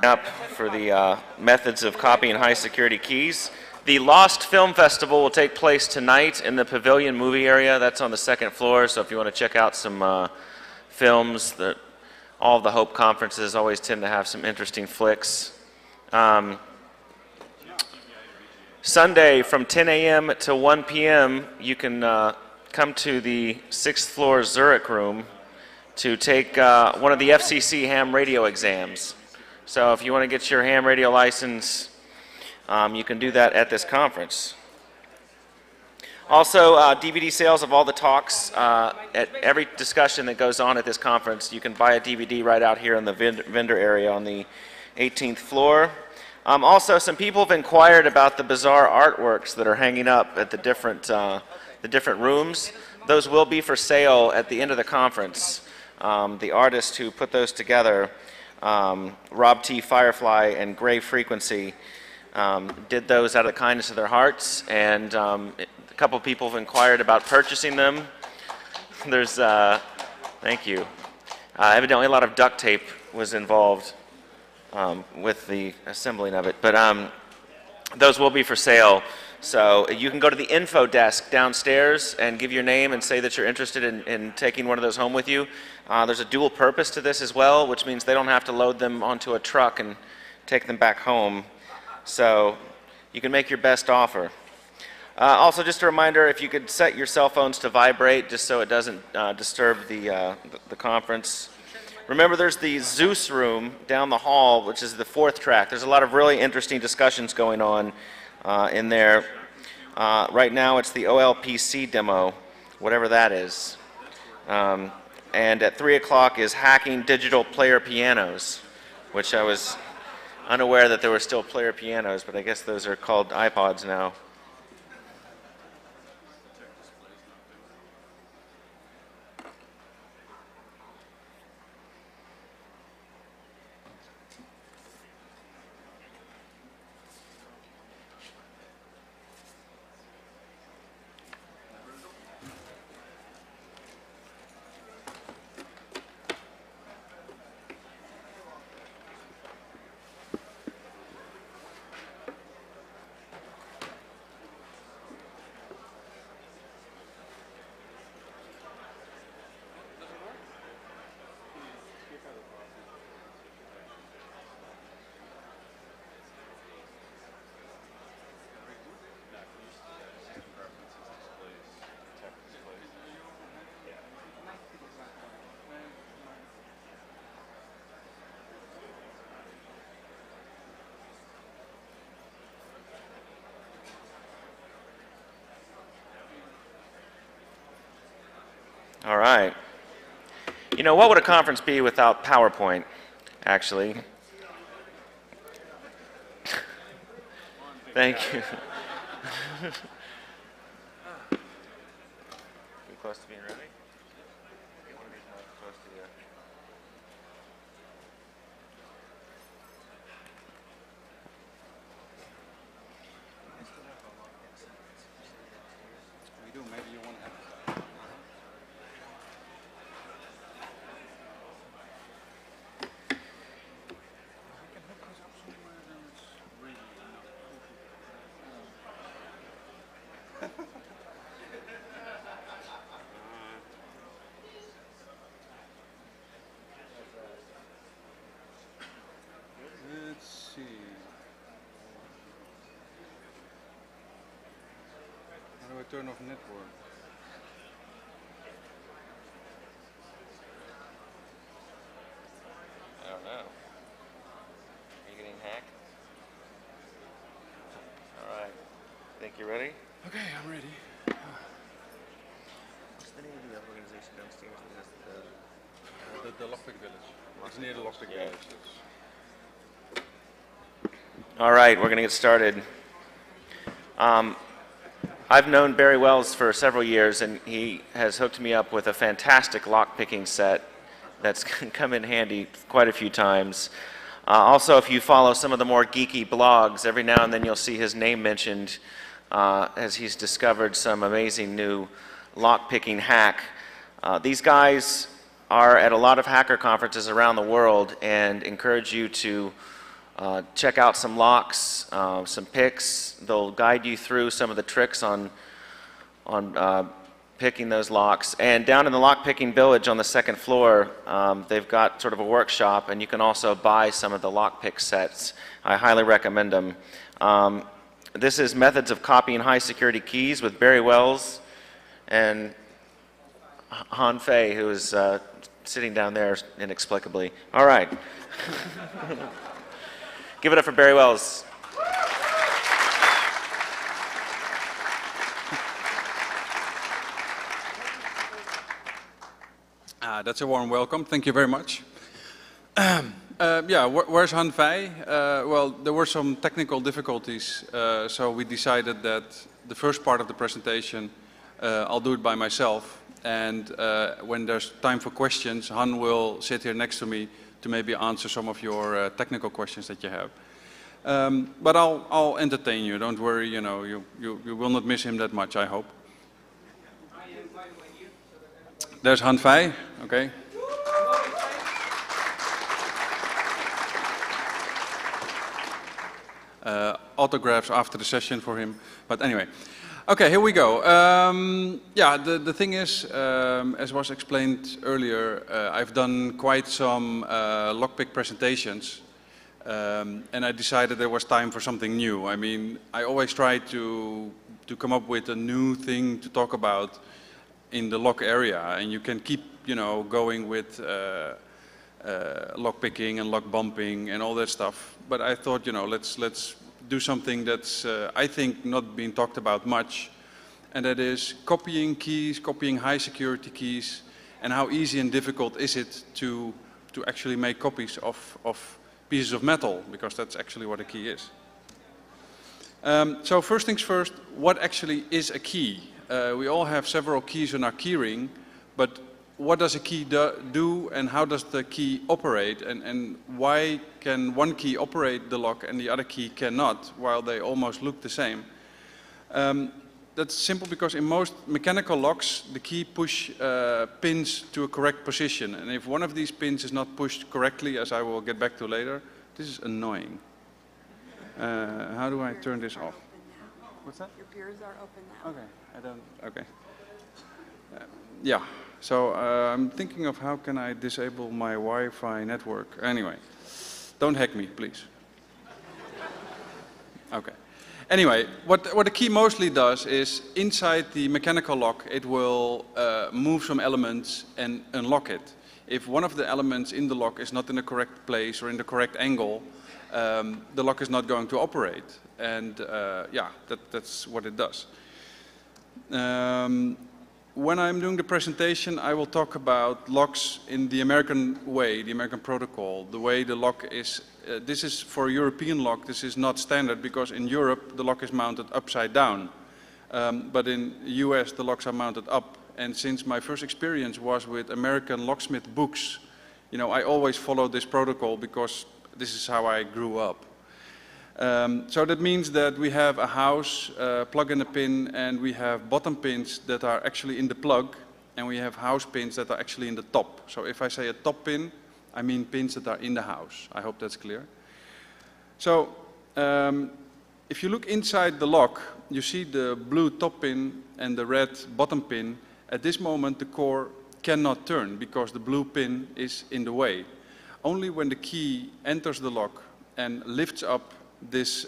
Up for the methods of copying high security keys. The Lost Film Festival will take place tonight in the Pavilion movie area. That's on the second floor, so if you want to check out some films, all of the Hope conferences always tend to have some interesting flicks. Sunday from 10 a.m. to 1 p.m. you can come to the 6th floor Zurich room to take one of the FCC ham radio exams. So if you want to get your ham radio license, you can do that at this conference. Also, DVD sales of all the talks at every discussion that goes on at this conference. You can buy a DVD right out here in the vendor area on the 18th floor. Also, some people have inquired about the bizarre artworks that are hanging up at the different rooms. Those will be for sale at the end of the conference. The artists who put those together, Rob T. Firefly and Gray Frequency, did those out of the kindness of their hearts, and a couple people have inquired about purchasing them. There's, thank you. Evidently a lot of duct tape was involved with the assembling of it, but those will be for sale. So you can go to the info desk downstairs and give your name and say that you're interested in taking one of those home with you. There's a dual purpose to this as well, which means they don't have to load them onto a truck and take them back home. So you can make your best offer. Also, just a reminder, if you could set your cell phones to vibrate just so it doesn't disturb the conference. Remember, there's the Zeus room down the hall, which is the 4th track. There's a lot of really interesting discussions going on in there. Right now it's the OLPC demo, whatever that is. And at 3 o'clock is hacking digital player pianos, which I was unaware that there were still player pianos, but I guess those are called iPods now. All right. You know, what would a conference be without PowerPoint, actually? Thank you. Too close to being ready? Get one of these mics close to you. We do. Maybe you want to have Let's see. How do I turn off network? I don't know. Are you getting hacked? All right. Think you're ready? Okay, I'm ready. What's the name of the organization downstairs that has The Lockpicking Village. It's near the Lockpicking Village. All right, we're going to get started. I've known Barry Wells for several years, and he has hooked me up with a fantastic lockpicking set that's come in handy quite a few times. Also, if you follow some of the more geeky blogs, every now and then you'll see his name mentioned as he's discovered some amazing new lockpicking hack. These guys are at a lot of hacker conferences around the world and encourage you to check out some locks, some picks. They'll guide you through some of the tricks on picking those locks. And down in the Lockpicking Village on the second floor, they've got sort of a workshop, and you can also buy some of the lockpick sets. I highly recommend them. This is Methods of Copying High Security Keys with Barry Wells and Han Fei, who is sitting down there inexplicably. All right. Give it up for Barry Wells. That's a warm welcome. Thank you very much. Yeah, where's Han Fei? Well, there were some technical difficulties, so we decided that the first part of the presentation, I'll do it by myself. And when there's time for questions, Han will sit here next to me to maybe answer some of your technical questions that you have. But I'll entertain you. Don't worry. You know, you will not miss him that much, I hope. There's Han Fei. Okay. Autographs after the session for him. But anyway. Okay, here we go. Yeah, the thing is, as was explained earlier, I've done quite some lockpick presentations, and I decided there was time for something new. I mean, I always try to come up with a new thing to talk about in the lock area, and you can keep, you know, going with lockpicking and lock bumping and all that stuff. But I thought, you know, let's do something that's, I think, not being talked about much, and that is copying keys, copying high security keys, and how easy and difficult is it to actually make copies of pieces of metal, because that's actually what a key is. So first things first, what actually is a key? We all have several keys on our keyring, but what does a key do, and how does the key operate, and why can one key operate the lock and the other key cannot, while they almost look the same? That's simple because in most mechanical locks the key push pins to a correct position, and if one of these pins is not pushed correctly, as I will get back to later, this is annoying. How do I turn this off? What's that? Your peers are open now. Okay, I don't, okay. Yeah, so I'm thinking of how can I disable my Wi-Fi network. Anyway, don't hack me, please. Okay. Anyway, what the key mostly does is inside the mechanical lock, it will move some elements and unlock it. If one of the elements in the lock is not in the correct place or in the correct angle, the lock is not going to operate. And yeah, that's what it does. When I'm doing the presentation, I will talk about locks in the American way, the American protocol, the way the lock is. This is for a European lock, this is not standard, because in Europe the lock is mounted upside down. But in the US the locks are mounted up. And since my first experience was with American locksmith books, you know, I always follow this protocol because this is how I grew up. So that means that we have a house, plug and a pin, and we have bottom pins that are actually in the plug, and we have house pins that are actually in the top. So if I say a top pin, I mean pins that are in the house. I hope that's clear. So if you look inside the lock, you see the blue top pin and the red bottom pin. At this moment the core cannot turn because the blue pin is in the way. Only when the key enters the lock and lifts up this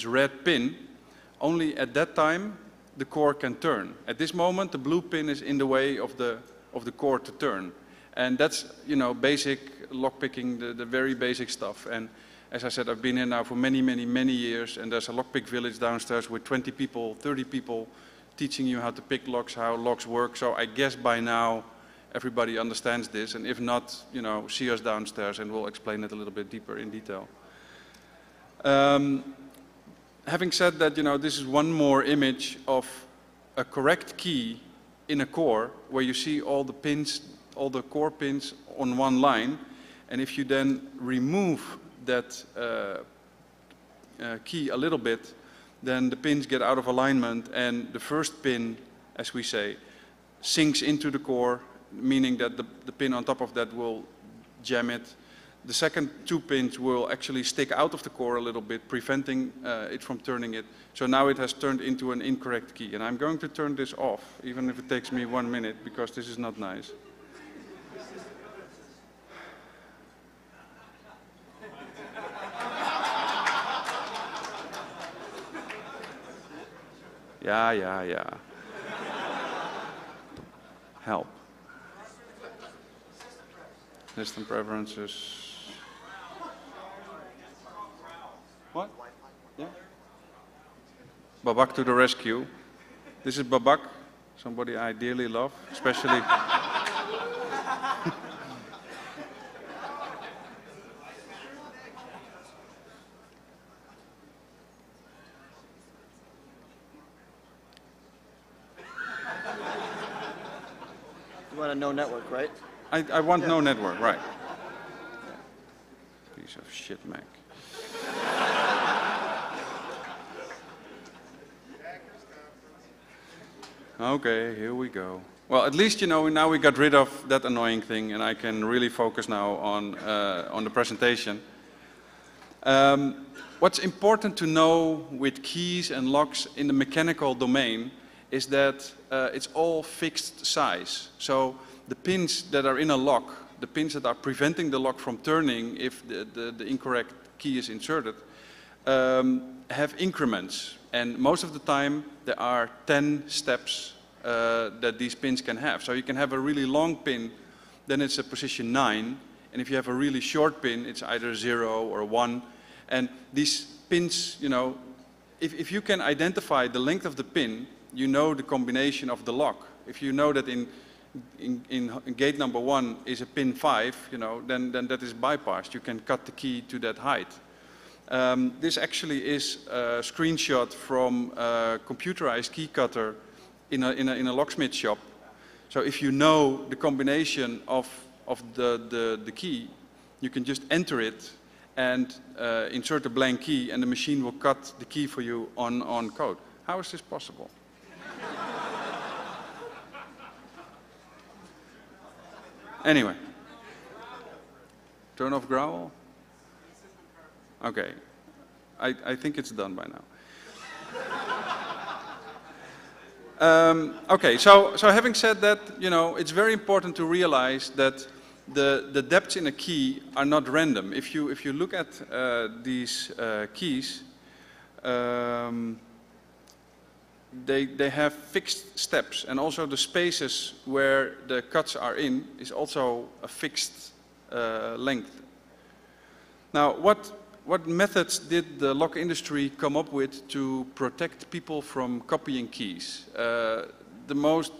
red pin, only at that time the core can turn. At this moment the blue pin is in the way of the core to turn. And that's, you know, basic lockpicking, the very basic stuff. And as I said, I've been here now for many years, and there's a lockpick village downstairs with 20 people, 30 people teaching you how to pick locks, how locks work. So I guess by now everybody understands this, and if not, you know, see us downstairs and we'll explain it a little bit deeper in detail. Having said that, you know, this is one more image of a correct key in a core where you see all the pins, all the core pins on one line, and if you then remove that key a little bit, then the pins get out of alignment, and the first pin, as we say, sinks into the core, meaning that the pin on top of that will jam it. The second 2 pins will actually stick out of the core a little bit, preventing it from turning it. So now it has turned into an incorrect key. And I'm going to turn this off, even if it takes me 1 minute, because this is not nice. Yeah. Help. System preferences. What? Yeah. Babak to the rescue. This is Babak, somebody I dearly love, especially. You want a no network, right? I want no network, right. Piece of shit, Mac. Okay, here we go. Well, at least, you know, now we got rid of that annoying thing and I can really focus now on the presentation. What's important to know with keys and locks in the mechanical domain is that it's all fixed size. So the pins that are in a lock, the pins that are preventing the lock from turning if the incorrect key is inserted, have increments. And most of the time there are 10 steps that these pins can have. So you can have a really long pin, then it's a position 9. And if you have a really short pin, it's either 0 or 1. And these pins, you know, if you can identify the length of the pin, you know the combination of the lock. If you know that in gate number 1 is a pin 5, you know, then that is bypassed. You can cut the key to that height. This actually is a screenshot from a computerized key cutter in a locksmith shop. So if you know the combination of the key, you can just enter it and insert a blank key, and the machine will cut the key for you on code. How is this possible? Anyway, turn off growl. Okay, I think it's done by now. Okay, so having said that, you know, it's very important to realize that the depths in a key are not random. If you look at these keys, they have fixed steps, and also the spaces where the cuts are in is also a fixed length. Now, what methods did the lock industry come up with to protect people from copying keys? The most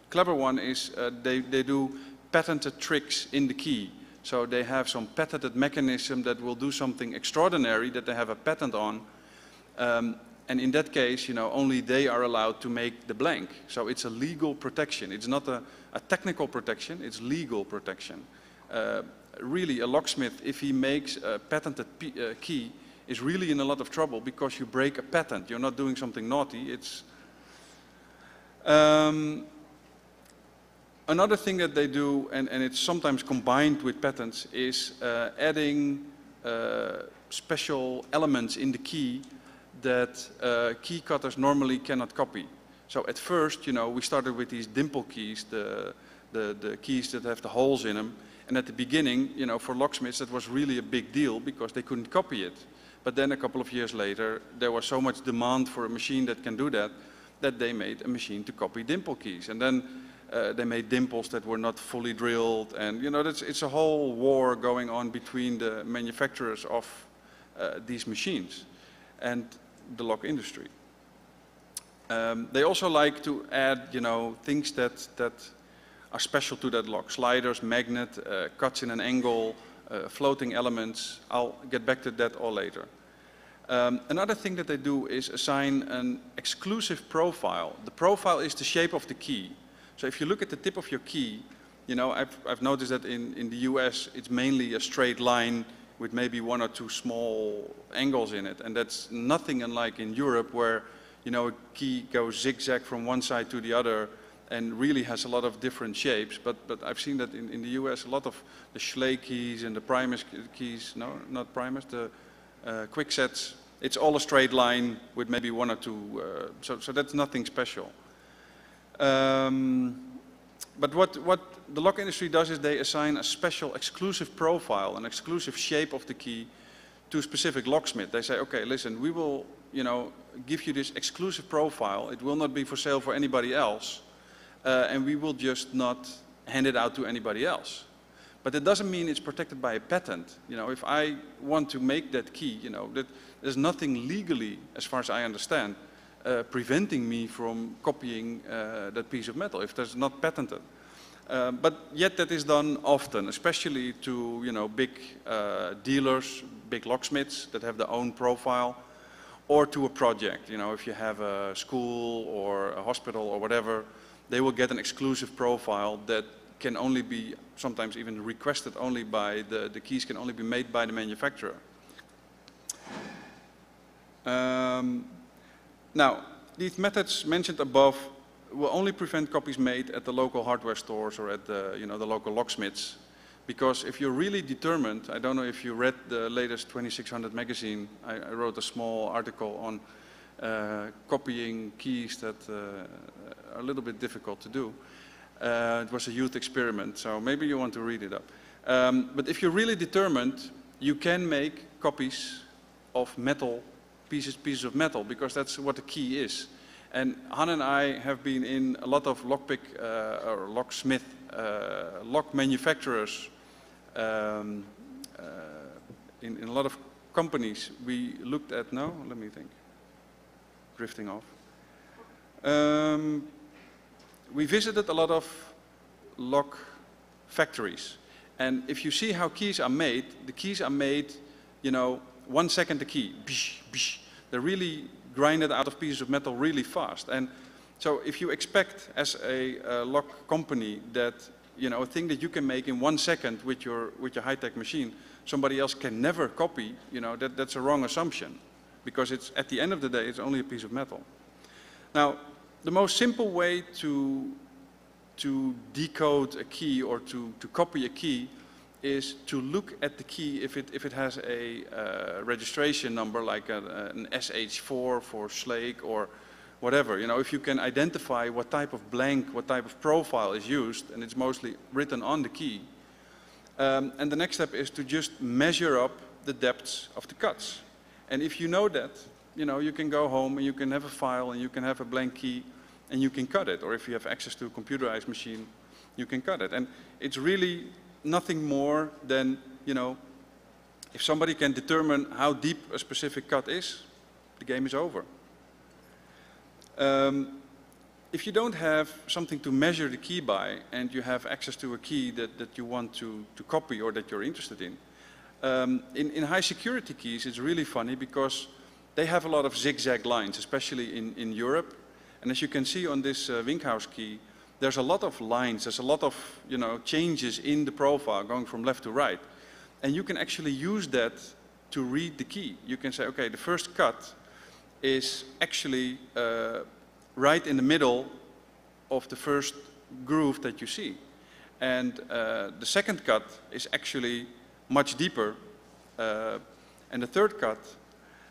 clever one is they do patented tricks in the key. So they have some patented mechanism that will do something extraordinary that they have a patent on. And in that case, you know, only they are allowed to make the blank. So it's a legal protection. It's not a technical protection, it's legal protection. Really, a locksmith, if he makes a patented key, is really in a lot of trouble because you break a patent. You're not doing something naughty. It's another thing that they do, and it's sometimes combined with patents, is adding special elements in the key that key cutters normally cannot copy. So at first, you know, we started with these dimple keys, the keys that have the holes in them. And at the beginning, you know, for locksmiths, that was really a big deal because they couldn't copy it. But then a couple of years later, there was so much demand for a machine that can do that, that they made a machine to copy dimple keys. And then they made dimples that were not fully drilled. And, you know, it's a whole war going on between the manufacturers of these machines and the lock industry. They also like to add, you know, things that are special to that lock. Sliders, magnet, cuts in an angle, floating elements. I'll get back to that all later. Another thing that they do is assign an exclusive profile. The profile is the shape of the key. So if you look at the tip of your key, you know, I've noticed that in the US it's mainly a straight line with maybe 1 or 2 small angles in it. And that's nothing unlike in Europe where, you know, a key goes zigzag from one side to the other. and really has a lot of different shapes. But I've seen that in the US, a lot of the Schley keys and the Primus keys, no, not Primus, the quick sets, it's all a straight line with maybe one or two, so that's nothing special. But what the lock industry does is they assign a special exclusive profile, an exclusive shape of the key to a specific locksmith. They say, okay, listen, we will, give you this exclusive profile. It will not be for sale for anybody else, and we will just not hand it out to anybody else. But it doesn't mean it's protected by a patent. If I want to make that key, that there's nothing legally, as far as I understand, preventing me from copying that piece of metal if that's not patented. But yet that is done often, especially to big dealers, big locksmiths that have their own profile, or to a project. If you have a school or a hospital or whatever, they will get an exclusive profile that can only be sometimes even requested only by the keys can only be made by the manufacturer. Now, these methods mentioned above will only prevent copies made at the local hardware stores or at the, the local locksmiths. Because if you're really determined, I don't know if you read the latest 2600 magazine, I wrote a small article on copying keys that are a little bit difficult to do. It was a youth experiment, so maybe you want to read it up. But if you're really determined, you can make copies of metal, pieces of metal, because that's what the key is. And Han and I have been in a lot of lockpick or locksmith, lock manufacturers, in a lot of companies. We looked at, let me think, drifting off. We visited a lot of lock factories. And if you see how keys are made, the keys are made, 1 second a key. Bish, bish. They really grind it out of pieces of metal really fast. And so if you expect as a lock company that, a thing that you can make in 1 second with your high-tech machine, somebody else can never copy, that's a wrong assumption. Because it's, at the end of the day, it's only a piece of metal. Now, the most simple way to decode a key or to copy a key is to look at the key if it has a registration number like an SH4 for Slake or whatever. If you can identify what type of blank, what type of profile is used, and it's mostly written on the key. And the next step is to just measure up the depths of the cuts. And if you know that, you can go home and you can have a file and you can have a blank key and you can cut it. Or if you have access to a computerized machine, you can cut it. And it's really nothing more than, if somebody can determine how deep a specific cut is, the game is over. If you don't have something to measure the key by and you have access to a key that you want to copy or that you're interested in high security keys it's really funny because they have a lot of zigzag lines, especially in Europe. And as you can see on this Winkhaus key, there's a lot of lines, there's a lot of changes in the profile going from left to right. And you can actually use that to read the key. You can say, okay, the first cut is actually right in the middle of the first groove that you see. And the second cut is actually much deeper, and the third cut,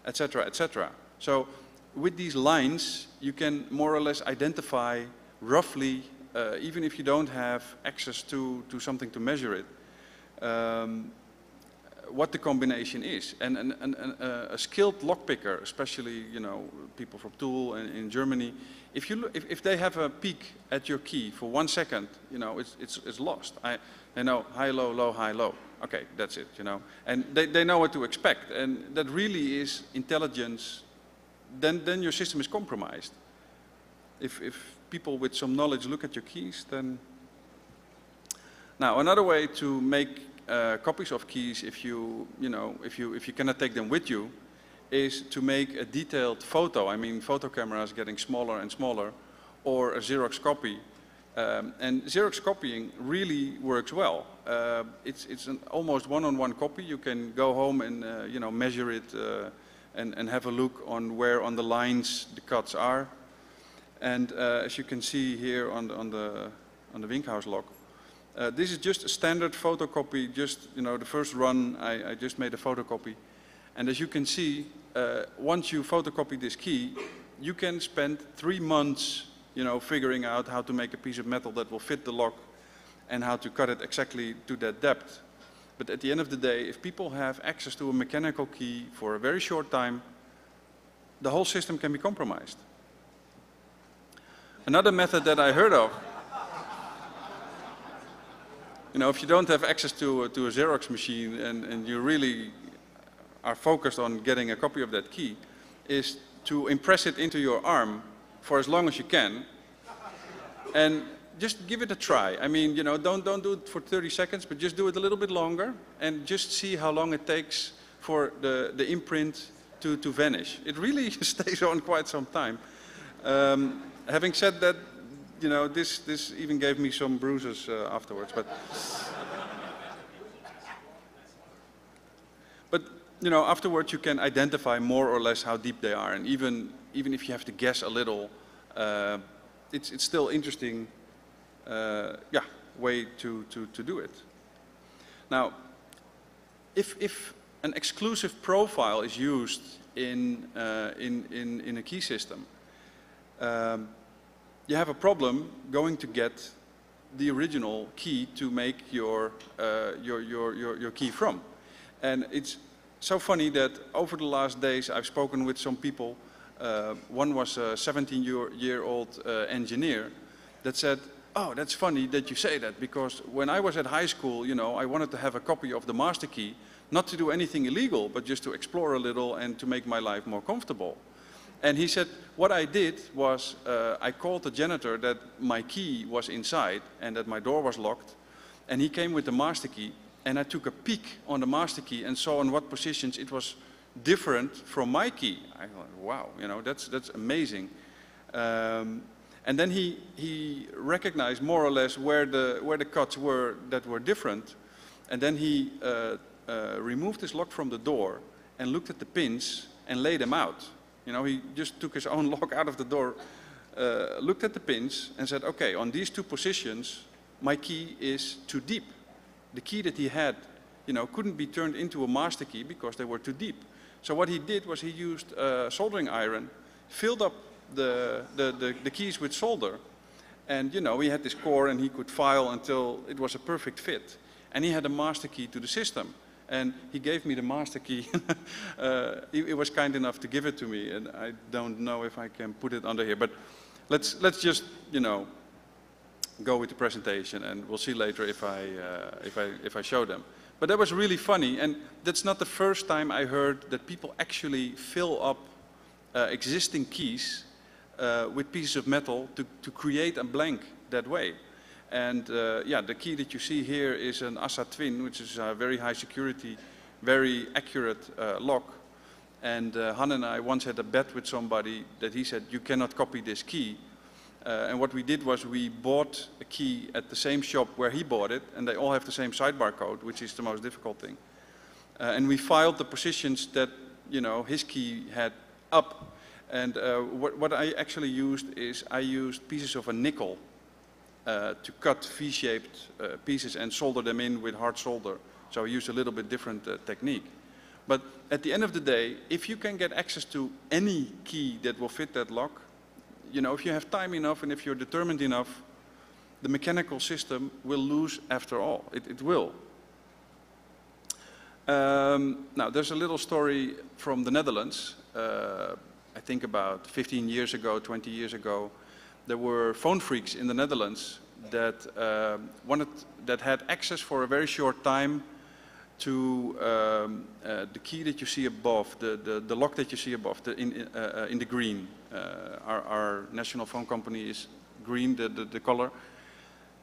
etc., etc. So with these lines, you can more or less identify roughly, even if you don't have access to something to measure it, what the combination is. And a skilled lockpicker, especially people from Toool and in Germany, if they have a peek at your key for 1 second, it's lost. They know high, low, high, low. Okay, that's it, And they know what to expect, and that really is intelligence. Then your system is compromised. If people with some knowledge look at your keys, then... Now, another way to make copies of keys, if you cannot take them with you, is to make a detailed photo. I mean, photo cameras getting smaller and smaller, or a Xerox copy. And Xerox copying really works well. It's an almost one-on-one copy. You can go home and measure it and have a look on where on the lines the cuts are. And as you can see here on the Winkhaus lock, this is just a standard photocopy. Just the first run, I just made a photocopy. And as you can see, once you photocopy this key, you can spend 3 months, figuring out how to make a piece of metal that will fit the lock and how to cut it exactly to that depth. But at the end of the day, if people have access to a mechanical key for a very short time, the whole system can be compromised. Another method that I heard of, if you don't have access to a Xerox machine and you really are focused on getting a copy of that key, is to impress it into your arm for as long as you can, and just give it a try. I mean, don't do it for 30 seconds, but just do it a little bit longer, and just see how long it takes for the imprint to vanish. It really stays on quite some time. Having said that, this even gave me some bruises afterwards. But afterwards you can identify more or less how deep they are, and even if you have to guess a little, it's still interesting, way to do it. Now, if an exclusive profile is used in a key system, you have a problem going to get the original key to make your key from. And it's so funny that over the last days I've spoken with some people. One was a 17-year-old engineer that said, "Oh, that's funny that you say that, because when I was at high school, I wanted to have a copy of the master key, not to do anything illegal, but just to explore a little and to make my life more comfortable." And he said, what I did was I called the janitor that my key was inside and that my door was locked, and he came with the master key, and I took a peek on the master key and saw in what positions it was different from my key. I thought, wow, that's amazing. And then he recognized more or less where the cuts were that were different, and then he removed his lock from the door and looked at the pins and laid them out. He just took his own lock out of the door, looked at the pins and said, okay, on these 2 positions, my key is too deep. The key that he had, couldn't be turned into a master key because they were too deep. So what he did was he used a soldering iron, filled up the keys with solder, and he had this core and he could file until it was a perfect fit. And he had a master key to the system. And he gave me the master key. He was kind enough to give it to me, and I don't know if I can put it under here. But let's just go with the presentation, and we'll see later if I show them. But that was really funny, and that's not the first time I heard that people actually fill up existing keys with pieces of metal to create a blank that way. And the key that you see here is an ASA Twin, which is a very high security, very accurate lock. And Han and I once had a bet with somebody that he said, you cannot copy this key. And what we did was we bought a key at the same shop where he bought it, and they all have the same sidebar code, which is the most difficult thing. And we filed the positions that his key had up. And what I actually used is I used pieces of a nickel to cut V-shaped pieces and solder them in with hard solder. So I used a little bit different technique. But at the end of the day, if you can get access to any key that will fit that lock, if you have time enough and if you're determined enough, the mechanical system will lose after all. It will. Now, there's a little story from the Netherlands. I think about 15 years ago, 20 years ago, there were phone freaks in the Netherlands that that had access for a very short time to the key that you see above, the lock that you see above, in the green. Our national phone company is green, the color.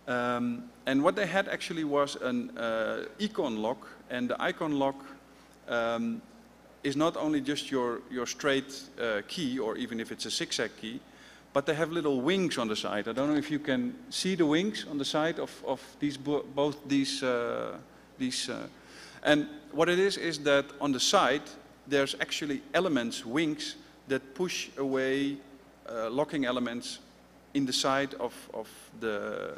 And what they had actually was an icon lock, and the icon lock is not only just your straight key, or even if it's a zigzag key, but they have little wings on the side. I don't know if you can see the wings on the side of these both these. And what it is that on the side there's actually elements, wings, that push away locking elements in the side of the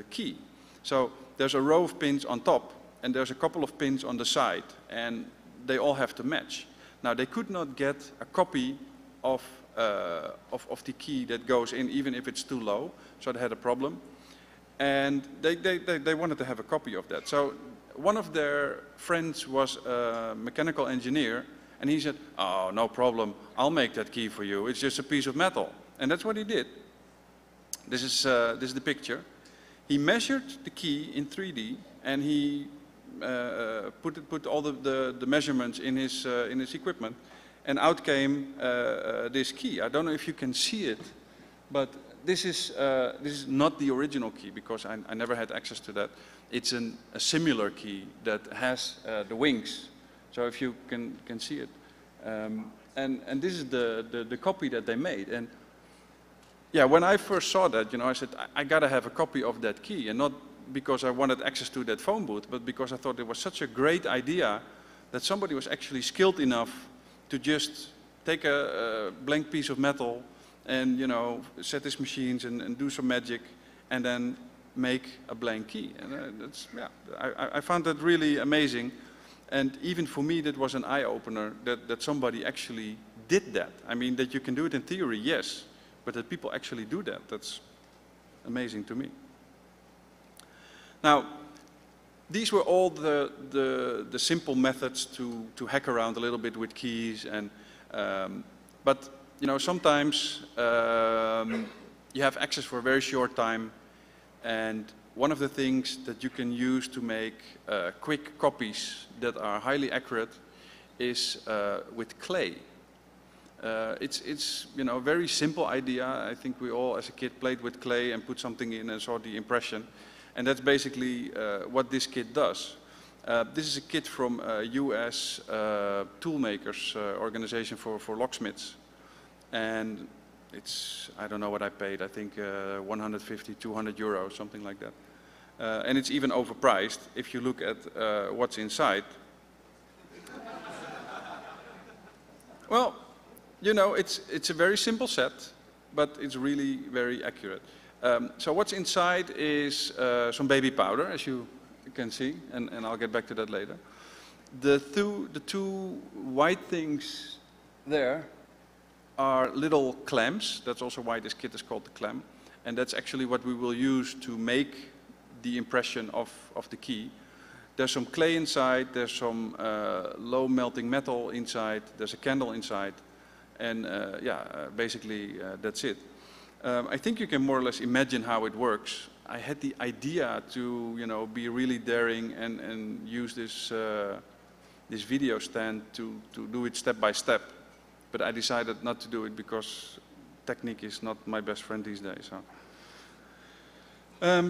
key. So there's a row of pins on top, and there's a couple of pins on the side, and they all have to match. Now, they could not get a copy of the key that goes in, even if it's too low, so they had a problem. And they wanted to have a copy of that. So one of their friends was a mechanical engineer, and he said, "Oh, no problem, I'll make that key for you. It's just a piece of metal." And that's what he did. This is the picture. He measured the key in 3D, and he put all the measurements in his equipment, and out came this key. I don't know if you can see it, but this is not the original key, because I never had access to that. It's a similar key that has the wings, so if you can see it. And this is the copy that they made. And yeah, when I first saw that, I said, I gotta have a copy of that key, and not because I wanted access to that phone booth, but because I thought it was such a great idea that somebody was actually skilled enough to just take a blank piece of metal and set his machines and do some magic, and then make a blank key. And I found that really amazing. And even for me, that was an eye-opener that somebody actually did that. I mean, that you can do it in theory, yes, but that people actually do that, that's amazing to me. Now, these were all the simple methods to hack around a little bit with keys, and but sometimes you have access for a very short time, and one of the things that you can use to make quick copies that are highly accurate is with clay. It's a very simple idea. I think we all, as a kid, played with clay and put something in and saw the impression. And that's basically what this kit does. This is a kit from a US tool makers organization for locksmiths. And it's, I don't know what I paid, I think 150, 200 euros, something like that. And it's even overpriced if you look at what's inside. Well, it's a very simple set, but it's really very accurate. So what's inside is some baby powder, as you can see, and I'll get back to that later. The two white things there are little clamps. That's also why this kit is called the clamp. And that's actually what we will use to make the impression of the key. There's some clay inside, there's some low melting metal inside, there's a candle inside, and basically that's it. I think you can more or less imagine how it works. I had the idea to, be really daring and use this this video stand to do it step by step, but I decided not to do it because technique is not my best friend these days.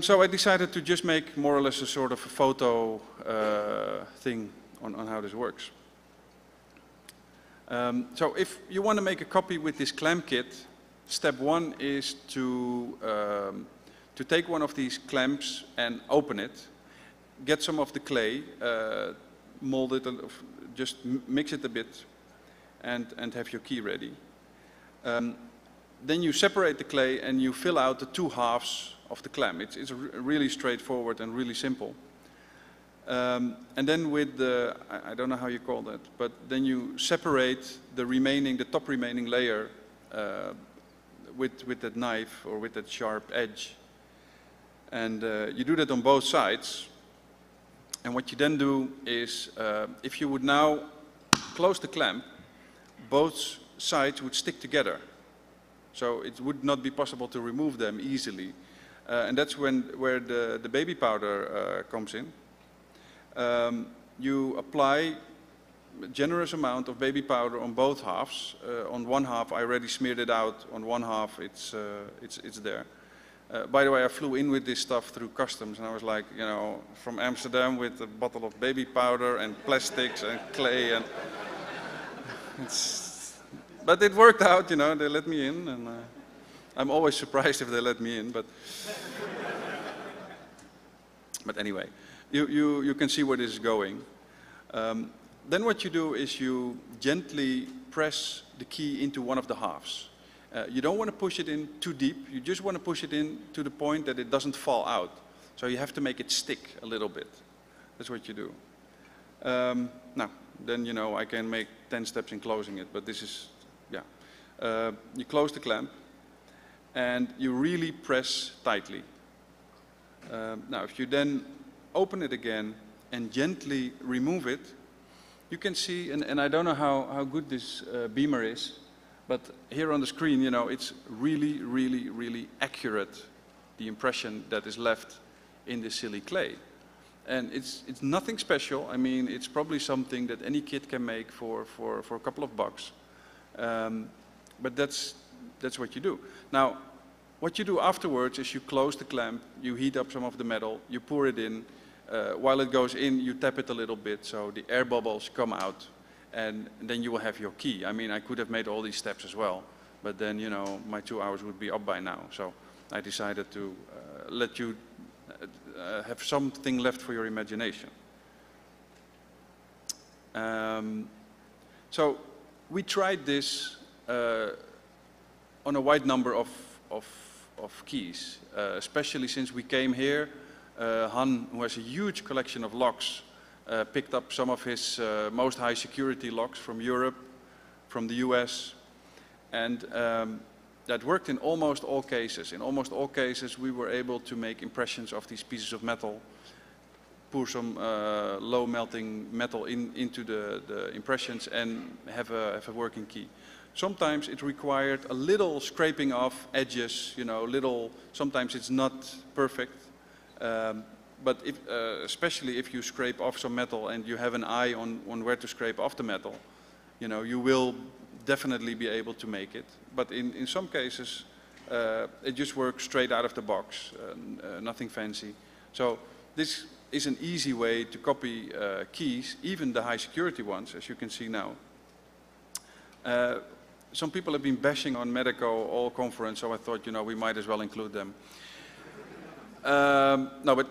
So I decided to just make more or less a sort of a photo thing on how this works. So if you want to make a copy with this clamp kit, step one is to take one of these clamps and open it, get some of the clay, mold it, just mix it a bit, and have your key ready. Then you separate the clay and you fill out the two halves of the clamp. It's really straightforward and really simple. And then with the, I don't know how you call that, but then you separate the top remaining layer with that knife or with that sharp edge. And you do that on both sides. And what you then do is, if you would now close the clamp, both sides would stick together. So it would not be possible to remove them easily. And that's where the baby powder comes in. You apply a generous amount of baby powder on both halves. On one half I already smeared it out, on one half it's there. By the way, I flew in with this stuff through customs, and I was like, from Amsterdam with a bottle of baby powder and plastics and clay, and but it worked out, they let me in, and I'm always surprised if they let me in, but anyway, you can see where this is going. Then what you do is you gently press the key into one of the halves. You don't want to push it in too deep. You just want to push it in to the point that it doesn't fall out. So you have to make it stick a little bit. That's what you do. Now, then, you know, I can make 10 steps in closing it, but this is, yeah. You close the clamp, and you really press tightly. Now, if you then open it again and gently remove it, you can see, and I don't know how good this beamer is, but here on the screen, you know, it's really, really, really accurate, the impression that is left in this silly clay. And it's nothing special. I mean, it's probably something that any kid can make for a couple of bucks. But that's what you do. Now, what you do afterwards is you close the clamp, you heat up some of the metal, you pour it in. While it goes in, you tap it a little bit so the air bubbles come out, and then you will have your key. I mean, I could have made all these steps as well, but then, you know, my 2 hours would be up by now. So I decided to let you have something left for your imagination. So we tried this on a wide number of keys, especially since we came here. Han, who has a huge collection of locks, picked up some of his most high security locks from Europe, from the US, and that worked in almost all cases. In almost all cases, we were able to make impressions of these pieces of metal, pour some low melting metal into the impressions, and have a working key. Sometimes it required a little scraping off edges, you know, sometimes it's not perfect. But especially if you scrape off some metal and you have an eye on where to scrape off the metal, you know, you will definitely be able to make it. But in some cases, it just works straight out of the box, nothing fancy. So this is an easy way to copy keys, even the high security ones, as you can see now. Some people have been bashing on Medeco all conference, so I thought, you know, we might as well include them. No, but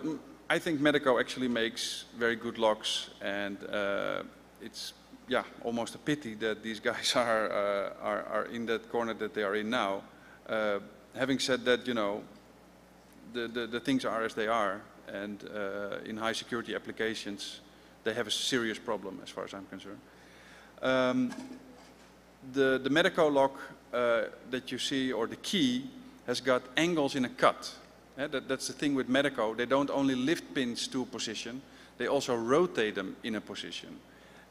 I think Medeco actually makes very good locks, and it's, yeah, almost a pity that these guys are in that corner that they are in now. Having said that, you know, the things are as they are, and in high security applications, they have a serious problem as far as I'm concerned. The Medeco lock that you see, or the key, has got angles in a cut. That's the thing with Medeco. They don't only lift pins to a position, they also rotate them in a position.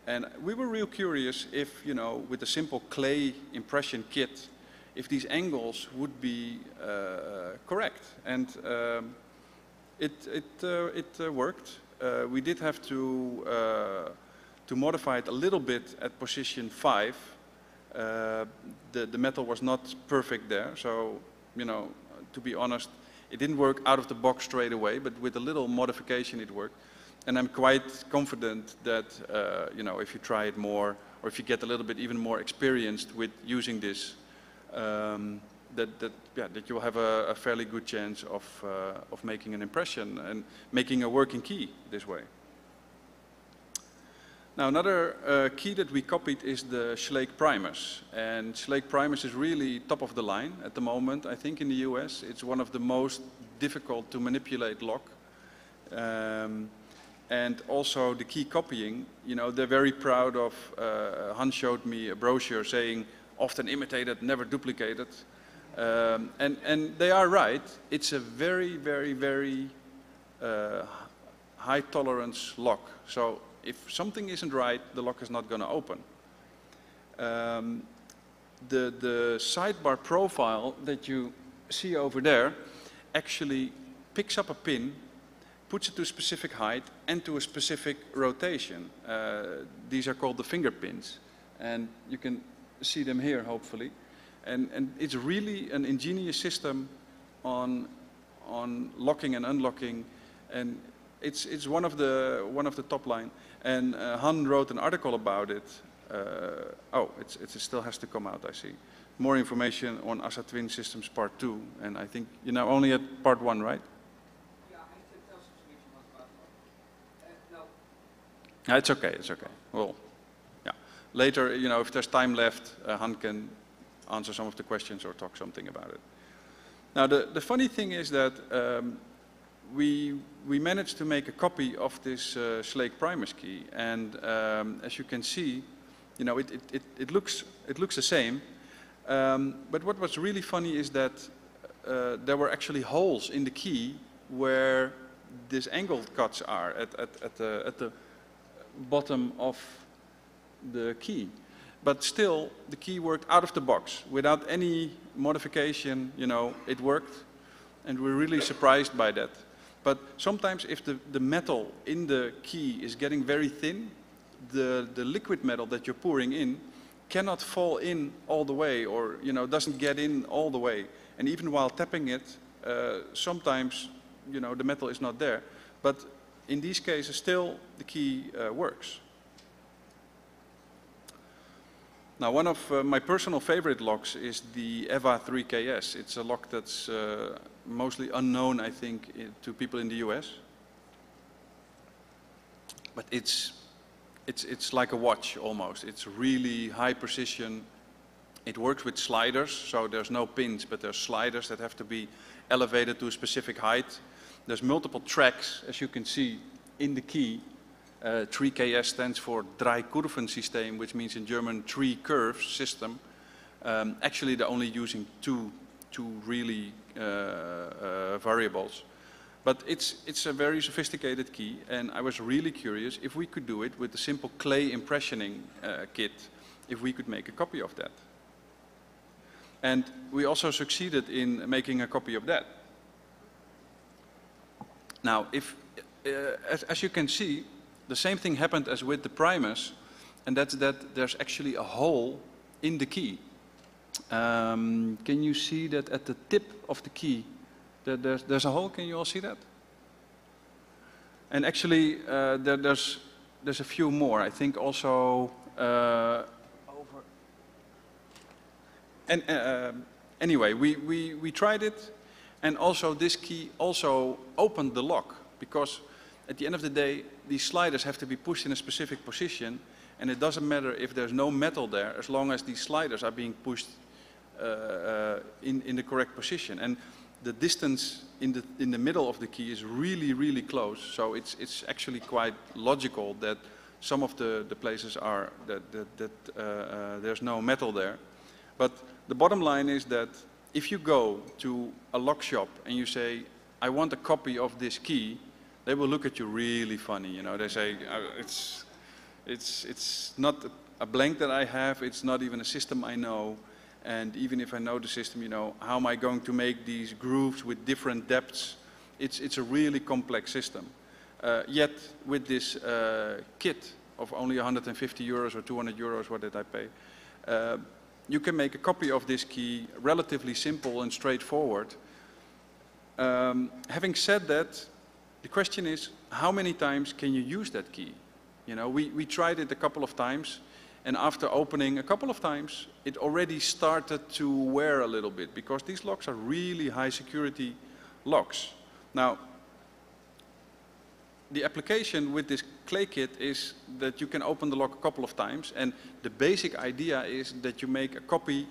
And we were real curious if, you know, with a simple clay impression kit, if these angles would be correct. And it worked. We did have to modify it a little bit at position 5. The metal was not perfect there, so, you know, to be honest, it didn't work out of the box straight away, but with a little modification it worked. And I'm quite confident that, you know, if you try it more, or if you get a little bit even more experienced with using this, that you'll have a fairly good chance of making an impression and making a working key this way. Now, another key that we copied is the Schlage primers. And Schlage primers is really top of the line at the moment, I think, in the US. It's one of the most difficult to manipulate lock. And also the key copying, you know, they're very proud of, Han showed me a brochure saying, often imitated, never duplicated. And they are right. It's a very, very, very high tolerance lock. So if something isn't right, the lock is not going to open. The sidebar profile that you see over there actually picks up a pin, puts it to a specific height and to a specific rotation. These are called the finger pins, and you can see them here, hopefully. And it's really an ingenious system on locking and unlocking, and it's one of the top line. And Han wrote an article about it. It still has to come out, I see. More information on ASA Twin Systems Part 2, and I think you're now only at Part 1, right? Yeah, I need to tell some information about Part 1. It's okay, it's okay. Well, yeah. Later, you know, if there's time left, Han can answer some of the questions or talk something about it. Now, the funny thing is that we managed to make a copy of this Slake Primus key, and as you can see, you know, it looks the same. But what was really funny is that there were actually holes in the key where these angled cuts are at the bottom of the key. But still, the key worked out of the box without any modification. You know, it worked, and we're really surprised by that. But sometimes, if the metal in the key is getting very thin, the liquid metal that you're pouring in cannot fall in all the way, or doesn't get in all the way. And even while tapping it, sometimes the metal is not there. But in these cases, still the key works. Now, one of my personal favorite locks is the EVA 3KS. It's a lock that's mostly unknown, I think, to people in the US. But it's like a watch almost. It's really high precision. It works with sliders, so there's no pins, but there's sliders that have to be elevated to a specific height. There's multiple tracks, as you can see, in the key. 3KS stands for Dreikurvensysteem, which means in German 3 curves system. Actually, they're only using two really variables. But it's a very sophisticated key, and I was really curious if we could do it with the simple clay impressioning kit, if we could make a copy of that. And we also succeeded in making a copy of that. Now, as you can see, the same thing happened as with the Primus, and that's that there's actually a hole in the key. Can you see that at the tip of the key? There's a hole. Can you all see that? And actually, there's a few more. I think also over. And anyway, we tried it, and also this key also opened the lock, because at the end of the day, these sliders have to be pushed in a specific position, and it doesn't matter if there's no metal there, as long as these sliders are being pushed in the correct position. And the distance in the middle of the key is really, really close, so it's actually quite logical that some of the places are that there's no metal there. But the bottom line is that if you go to a lock shop and you say, I want a copy of this key, they will look at you really funny. They say, it's not a blank that I have, it's not even a system I know. And even if I know the system, how am I going to make these grooves with different depths? It's a really complex system. Yet with this kit of only 150 euros or 200 euros, what did I pay? You can make a copy of this key relatively simple and straightforward. Having said that, the question is, how many times can you use that key? We tried it a couple of times, and after opening a couple of times, it already started to wear a little bit, because these locks are really high security locks. Now, the application with this clay kit is that you can open the lock a couple of times, and the basic idea is that you make a copy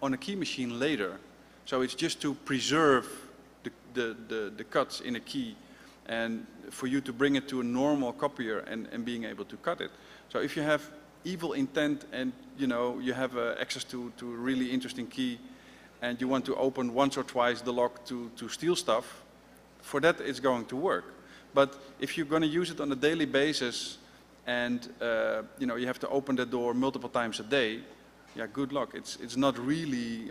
on a key machine later. So it's just to preserve the cuts in a key, and for you to bring it to a normal copier and being able to cut it. So if you have evil intent and you have access to a really interesting key, and you want to open once or twice the lock to steal stuff, for that it's going to work. But if you're going to use it on a daily basis, and you have to open the door multiple times a day, yeah, good luck. It's not really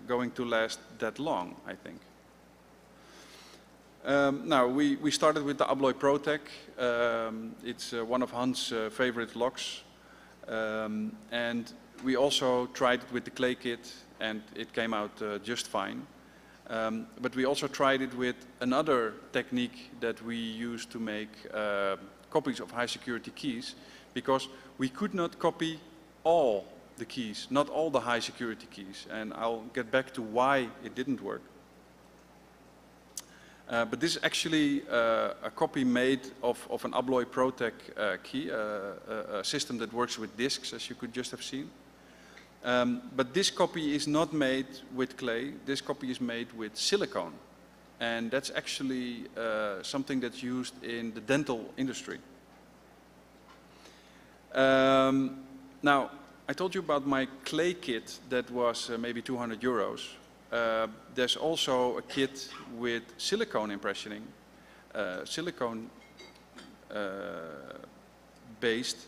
going to last that long, I think. Now, we started with the Abloy ProTech. It's one of Hans' favorite locks. And we also tried it with the clay kit, and it came out just fine. But we also tried it with another technique that we use to make copies of high security keys, because we could not copy all the keys, not all the high security keys. And I'll get back to why it didn't work. But this is actually a copy made of an Abloy ProTech key, a system that works with disks, as you could just have seen. But this copy is not made with clay. This copy is made with silicone. And that's actually something that's used in the dental industry. Now, I told you about my clay kit that was maybe 200 euros. There's also a kit with silicone impressioning, silicone based,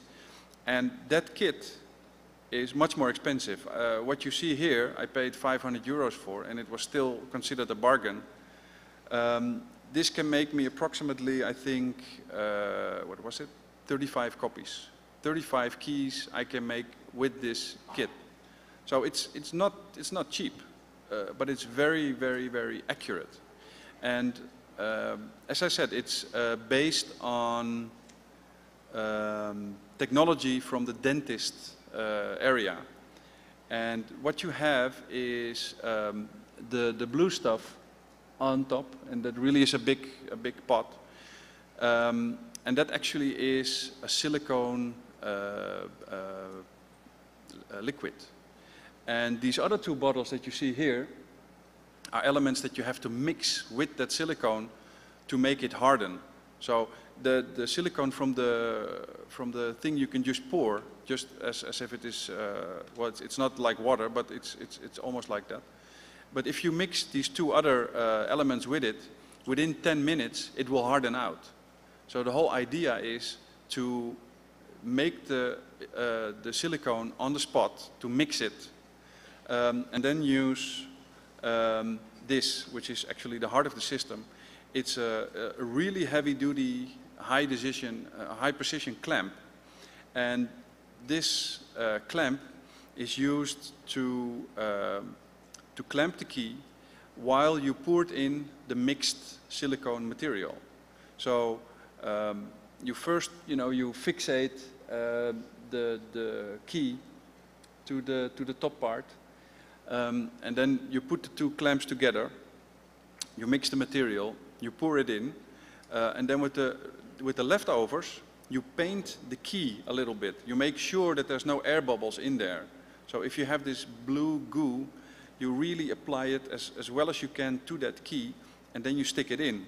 and that kit is much more expensive. What you see here, I paid 500 euros for, and it was still considered a bargain. This can make me approximately, I think, what was it? 35 copies. 35 keys I can make with this kit. So it's not cheap, but it's very, very, very accurate. And as I said, it's based on technology from the dentist area. And what you have is the blue stuff on top, and that really is a big pot. And that actually is a silicone liquid. And these other two bottles that you see here are elements that you have to mix with that silicone to make it harden. So the silicone from the thing you can just pour, just as if it is, well, it's not like water, but it's almost like that. But if you mix these two other elements with it, within 10 minutes it will harden out. So the whole idea is to make the silicone on the spot, to mix it, and then use this, which is actually the heart of the system. It's a really heavy-duty, high-precision clamp, and this clamp is used to clamp the key while you poured in the mixed silicone material. So you first, you fixate the key to the top part, and then you put the two clamps together. You mix the material, you pour it in, and then with the leftovers, you paint the key a little bit. You make sure that there's no air bubbles in there. So if you have this blue goo, you really apply it as well as you can to that key, and then you stick it in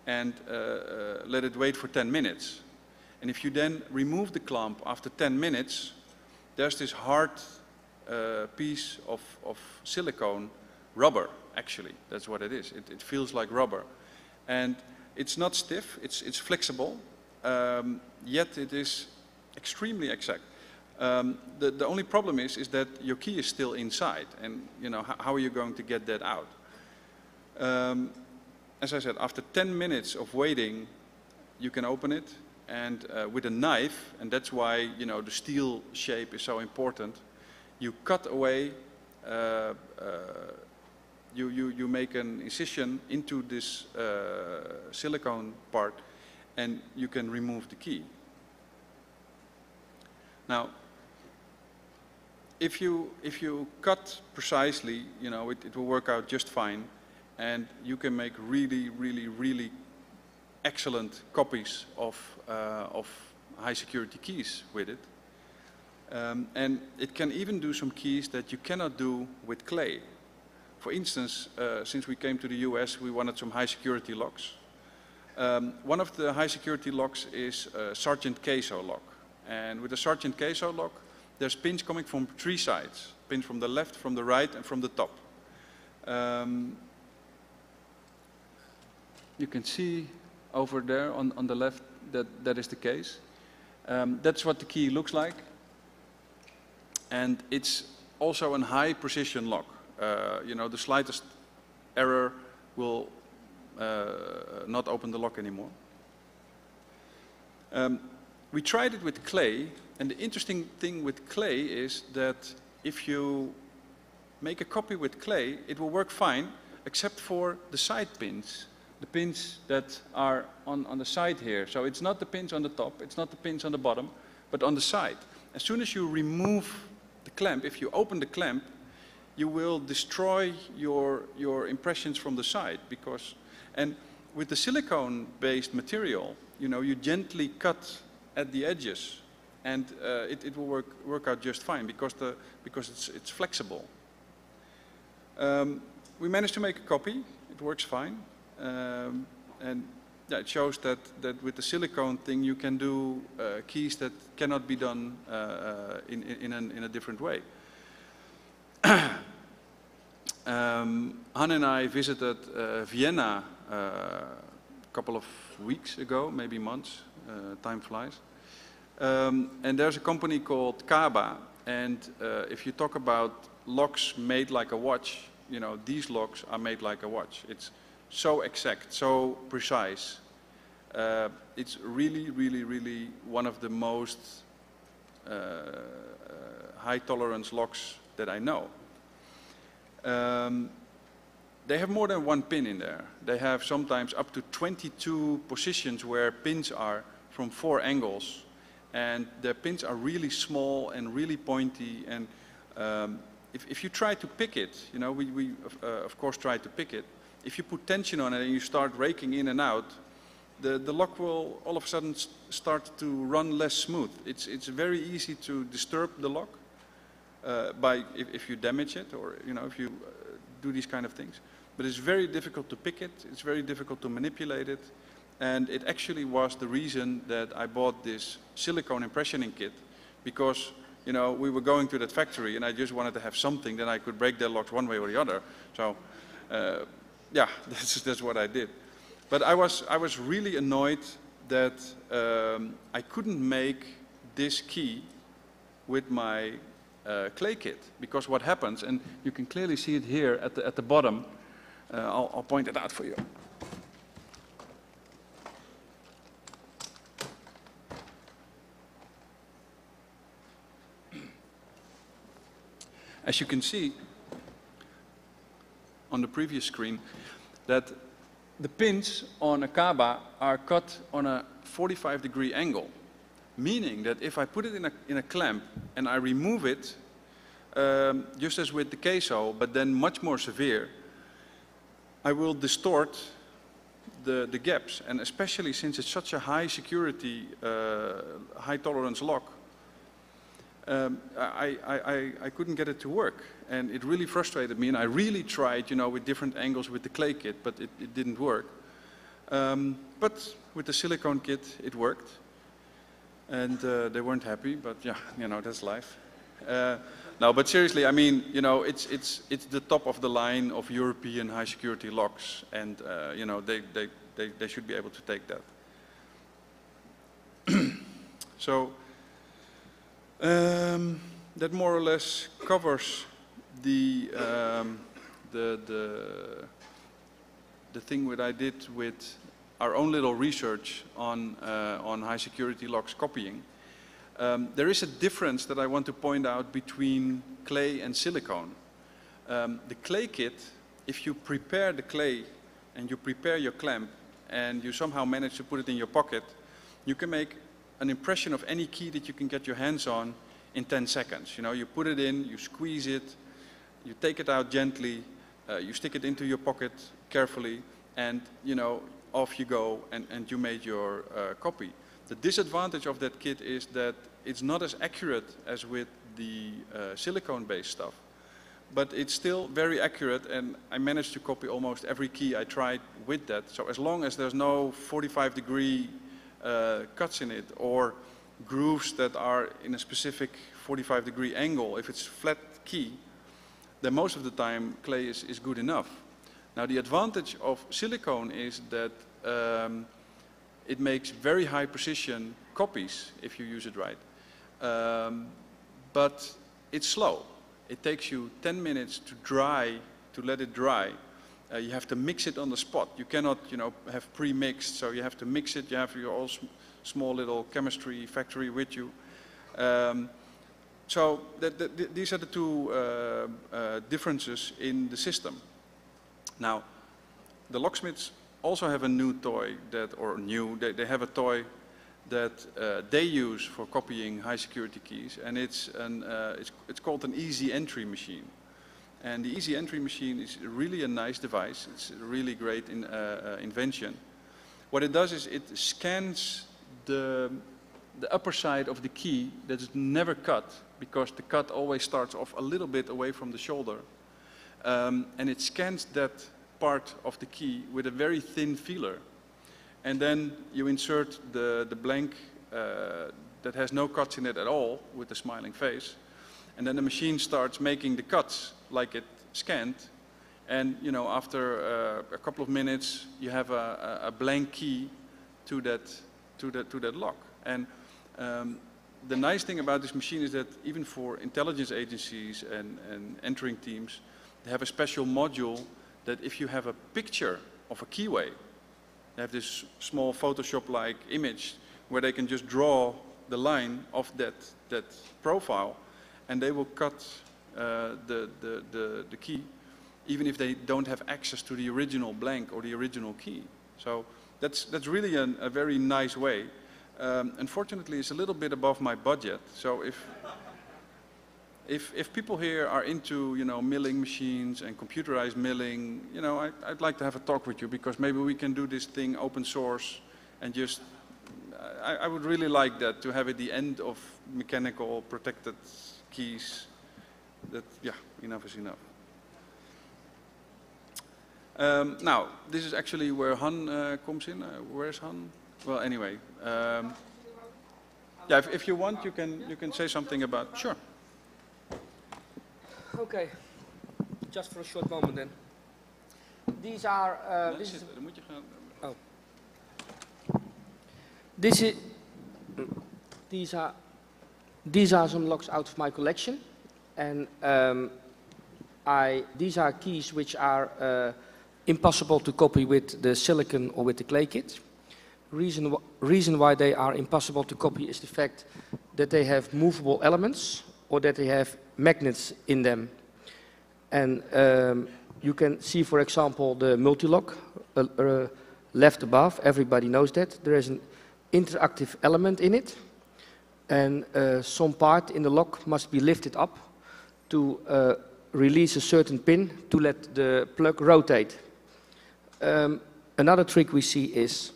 and let it wait for 10 minutes. And if you then remove the clamp after 10 minutes, there's this hard piece of silicone, rubber actually, that's what it is. It feels like rubber. And it's not stiff, it's flexible, yet it is extremely exact. The only problem is that your key is still inside, and how are you going to get that out? As I said, after 10 minutes of waiting, you can open it, and with a knife, and that's why the steel shape is so important, you cut away, you make an incision into this silicone part, and you can remove the key. Now, if you cut precisely, it will work out just fine, and you can make really, really, really excellent copies of high security keys with it. And it can even do some keys that you cannot do with clay. For instance, since we came to the US, we wanted some high security locks. One of the high security locks is a Sargent Queso lock. And with the Sargent Queso lock, there's pins coming from 3 sides. Pins from the left, from the right, and from the top. You can see over there on the left that is the case. That's what the key looks like. And it's also a high precision lock. The slightest error will not open the lock anymore. We tried it with clay, and the interesting thing with clay is that if you make a copy with clay, it will work fine, except for the side pins. The pins that are on the side here. So it's not the pins on the top, it's not the pins on the bottom, but on the side. As soon as you remove the clamp, if you open the clamp, you will destroy your impressions from the side. And with the silicone-based material, you gently cut at the edges, and it will work out just fine because it's flexible. We managed to make a copy. It works fine, and yeah, it shows that with the silicone thing you can do keys that cannot be done in a different way. Han and I visited Vienna a couple of weeks ago, maybe months. Time flies. And there's a company called Kaba, and if you talk about locks made like a watch, you know, these locks are made like a watch. It's so exact, so precise. It's really, really, really one of the most high tolerance locks that I know. They have more than one pin in there. They have sometimes up to 22 positions where pins are from 4 angles. And the pins are really small and really pointy. And if you try to pick it, you know, we of course try to pick it. If you put tension on it and you start raking in and out, the lock will all of a sudden start to run less smooth. It's very easy to disturb the lock if you damage it, or you know, if you do these kind of things. But it's very difficult to pick it. It's very difficult to manipulate it. And it actually was the reason that I bought this silicone impressioning kit, because you know, we were going to that factory and I just wanted to have something that I could break their locks one way or the other. So yeah, that's what I did. But I was really annoyed that I couldn't make this key with my clay kit, because what happens, and you can clearly see it here at the bottom. I'll point it out for you. As you can see on the previous screen, that the pins on a Kaba are cut on a 45-degree angle, meaning that if I put it in a clamp and I remove it, just as with the queso, but then much more severe, I will distort the gaps. And especially since it's such a high security, high tolerance lock, I couldn't get it to work, and it really frustrated me. And I really tried, you know, with different angles with the clay kit, but it didn't work. But with the silicone kit, it worked, and they weren't happy. But yeah, you know, that's life. No, but seriously, I mean, you know, it's the top of the line of European high security locks, and you know, they should be able to take that. So. That more or less covers the thing that I did with our own little research on high security locks copying. There is a difference that I want to point out between clay and silicone. The clay kit, if you prepare the clay and you prepare your clamp and you somehow manage to put it in your pocket, you can make an impression of any key that you can get your hands on in 10 seconds. You know, you put it in, you squeeze it, you take it out gently, you stick it into your pocket carefully, and you know, off you go, and you made your copy. The disadvantage of that kit is that it's not as accurate as with the silicone-based stuff, but it's still very accurate, and I managed to copy almost every key I tried with that. So as long as there's no 45-degree cuts in it, or grooves that are in a specific 45-degree angle, if it's flat key, then most of the time clay is good enough. Now the advantage of silicone is that it makes very high precision copies if you use it right, but it's slow. It takes you 10 minutes to let it dry. You have to mix it on the spot. You cannot, you know, have pre-mixed, so you have to mix it. You have your all small little chemistry factory with you. So these are the two differences in the system. Now, the locksmiths also have a new toy they have a toy that they use for copying high security keys, and it's called an easy entry machine. And the easy entry machine is really a nice device. It's a really great invention. What it does is it scans the the upper side of the key that is never cut, because the cut always starts off a little bit away from the shoulder. And it scans that part of the key with a very thin feeler. And then you insert the blank that has no cuts in it at all with the smiling face. And then the machine starts making the cuts like it scanned. And you know, after a couple of minutes, you have a blank key to that lock. And the nice thing about this machine is that even for intelligence agencies and entering teams, they have a special module that if you have a picture of a keyway, they have this small Photoshop-like image where they can just draw the line of that profile, and they will cut the key, even if they don't have access to the original blank or the original key. So that's really a very nice way. Unfortunately, it's a little bit above my budget. So if people here are into, you know, milling machines and computerized milling, you know, I'd like to have a talk with you, because maybe we can do this thing open source and just, I would really like that, to have at the end of mechanical protected keys that, yeah, enough is enough. Now, this is actually where Han comes in. Where's Han? Well, anyway, yeah, if you want, you can say something about. Sure. Okay, just for a short moment then. These are. These are some locks out of my collection, and these are keys which are impossible to copy with the silicon or with the clay kit. Reason why they are impossible to copy is the fact that they have movable elements or that they have magnets in them. And you can see, for example, the multi-lock left above. Everybody knows that. There is an interactive element in it, and some part in the lock must be lifted up to release a certain pin to let the plug rotate. Another trick we see is,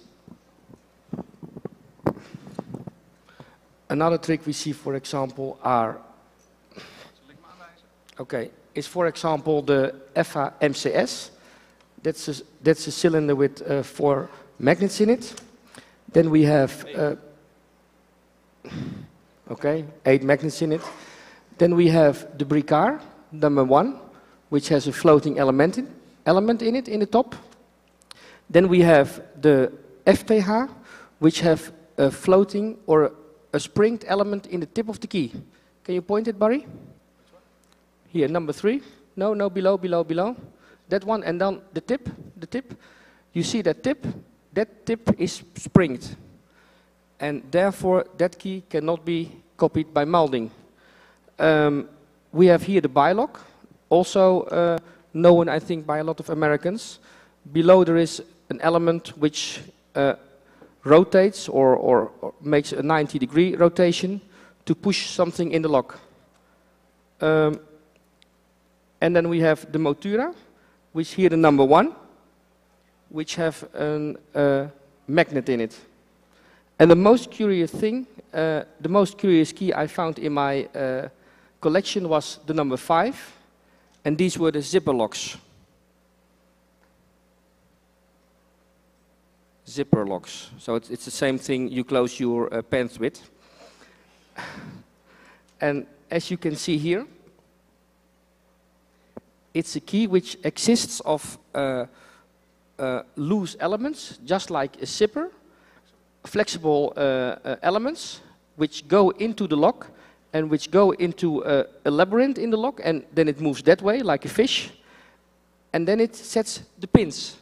for example, is for example the EFA MCS. That's a cylinder with 4 magnets in it. Then we have 8 magnets in it. Then we have the Bricard number 1, which has a floating element in it in the top. Then we have the FTH, which have a floating or a springed element in the tip of the key. Can you point it, Barry? Here, number 3. No, below. That one, and then the tip. You see that tip? That tip is springed. And therefore, that key cannot be copied by molding. We have here the bilock, also known, I think, by a lot of Americans. Below there is an element which rotates or makes a 90-degree rotation to push something in the lock. And then we have the Motura, which here the number 1, which have a magnet in it. And the most curious thing, the most curious key I found in my collection was the number 5, and these were the zipper locks. Zipper locks. So it's the same thing you close your pants with. And as you can see here, it's a key which exists of loose elements, just like a zipper, flexible elements which go into the lock and which go into a labyrinth in the lock, and then it moves that way like a fish, and then it sets the pins.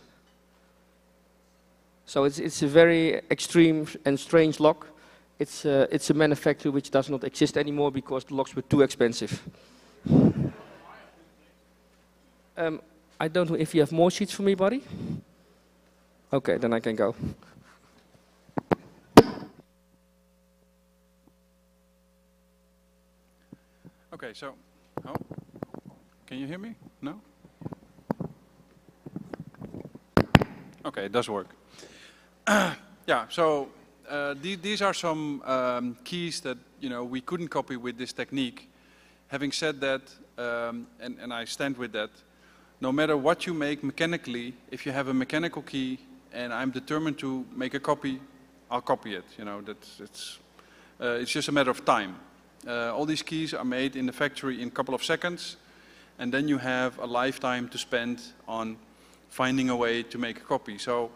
So it's a very extreme and strange lock. It's a manufacturer which does not exist anymore because the locks were too expensive. I don't know if you have more sheets for me, buddy. Okay, then I can go. Okay, so, can you hear me? No? Okay, it does work. Yeah, so these are some keys that we couldn't copy with this technique. Having said that, and I stand with that, no matter what you make mechanically, if you have a mechanical key and I'm determined to make a copy, I'll copy it. It's just a matter of time. All these keys are made in the factory in a couple of seconds, and then you have a lifetime to spend on finding a way to make a copy. So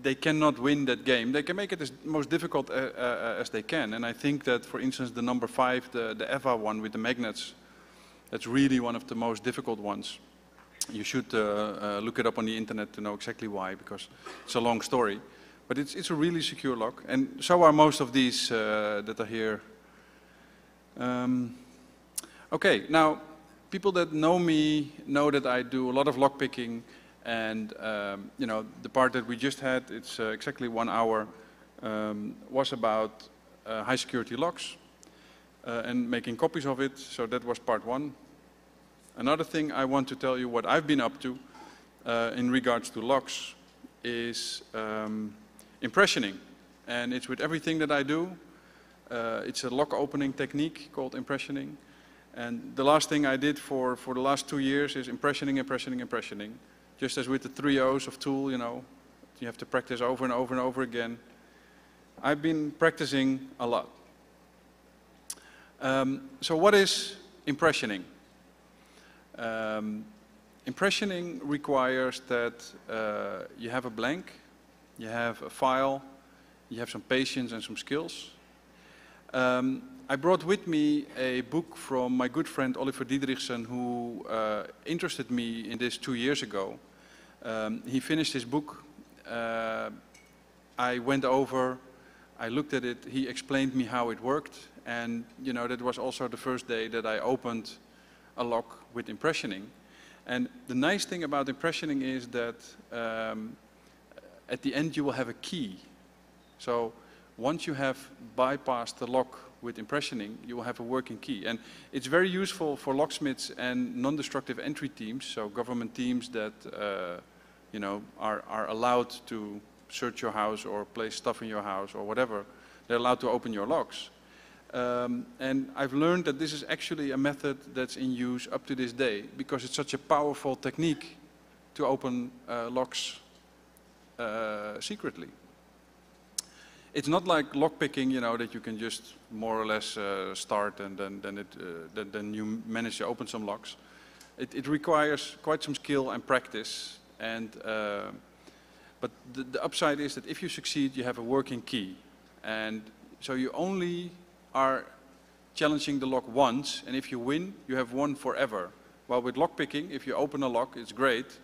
they cannot win that game. They can make it as most difficult as they can. And I think that, for instance, the number 5, the EVA one with the magnets, that's really one of the most difficult ones. You should look it up on the internet to know exactly why, because it's a long story. But it's a really secure lock, and so are most of these that are here. Okay, now people that know me know that I do a lot of lockpicking, and the part that we just had, it's exactly 1 hour, was about high security locks and making copies of it. So that was part 1. Another thing I want to tell you what I've been up to in regards to locks is impressioning, and it's with everything that I do. It's a lock opening technique called impressioning, and the last thing I did for the last 2 years is impressioning. Just as with the 3 O's of Toool, you have to practice over and over and over again. I've been practicing a lot. So what is impressioning? Impressioning requires that you have a blank, you have a file, you have some patience and some skills. I brought with me a book from my good friend Oliver Diedrichsen, who interested me in this 2 years ago. He finished his book. I went over, I looked at it, he explained me how it worked, and that was also the first day that I opened a lock with impressioning. And the nice thing about impressioning is that at the end you will have a key. So once you have bypassed the lock with impressioning, you will have a working key. And it's very useful for locksmiths and non-destructive entry teams, so government teams that are allowed to search your house or place stuff in your house or whatever. They're allowed to open your locks. And I've learned that this is actually a method that's in use up to this day, because it's such a powerful technique to open locks secretly. It's not like lockpicking, that you can just more or less start and then you manage to open some locks. It requires quite some skill and practice, and but the upside is that if you succeed, you have a working key, and so you only are challenging the lock once, and if you win, you have won forever. While with lockpicking, if you open a lock, it's great,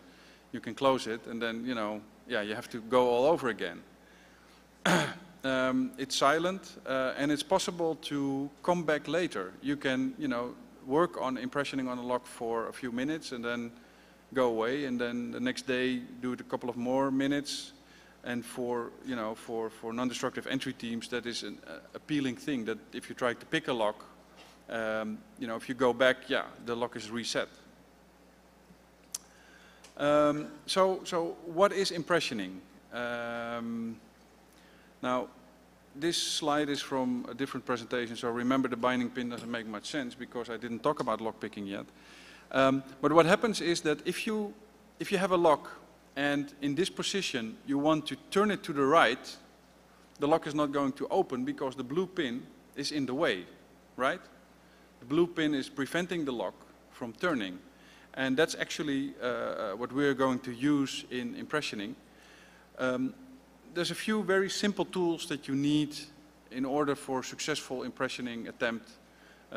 you can close it, and then you have to go all over again. It's silent, and it's possible to come back later. You can, work on impressioning on a lock for a few minutes and then go away, and then the next day do it a couple of more minutes. And for non-destructive entry teams, that is an appealing thing, that if you try to pick a lock, if you go back, the lock is reset. So what is impressioning? Now, this slide is from a different presentation, so remember the binding pin doesn't make much sense because I didn't talk about lockpicking yet. But what happens is that if you have a lock and in this position you want to turn it to the right, the lock is not going to open because the blue pin is in the way, right? The blue pin is preventing the lock from turning. And that's actually what we're going to use in impressioning. There's a few very simple tools that you need in order for a successful impressioning attempt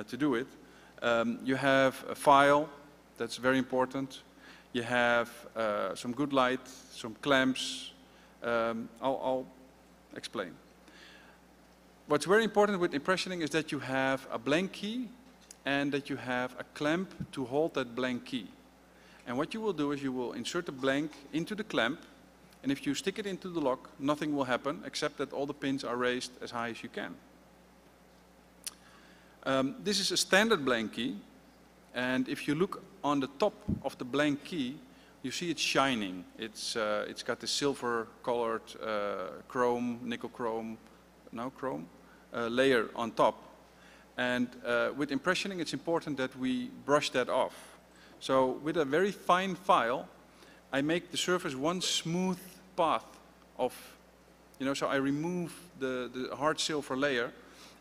to do it. You have a file, that's very important. You have some good light, some clamps. I'll explain. What's very important with impressioning is that you have a blank key and that you have a clamp to hold that blank key. And what you will do is you will insert the blank into the clamp, and if you stick it into the lock, nothing will happen except that all the pins are raised as high as you can. This is a standard blank key, and if you look on the top of the blank key, you see it's shining. It's got this silver colored chrome, nickel chrome no chrome, layer on top. And with impressioning, it's important that we brush that off. So with a very fine file, I make the surface one smooth path of, so I remove the hard silver layer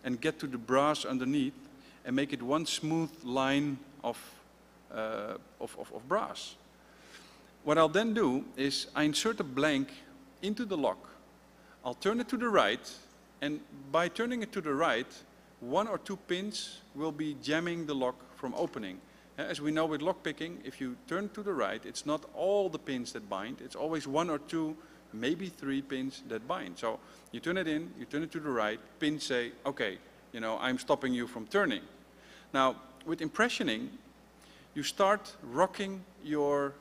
and get to the brass underneath and make it one smooth line of brass. What I'll then do is I insert a blank into the lock. I'll turn it to the right, and by turning it to the right, 1 or 2 pins will be jamming the lock from opening. As we know with lockpicking, if you turn to the right, it's not all the pins that bind, it's always 1 or 2, maybe 3 pins that bind. So you turn it in, you turn it to the right, pins say, okay, I'm stopping you from turning. Now, with impressioning, you start rocking your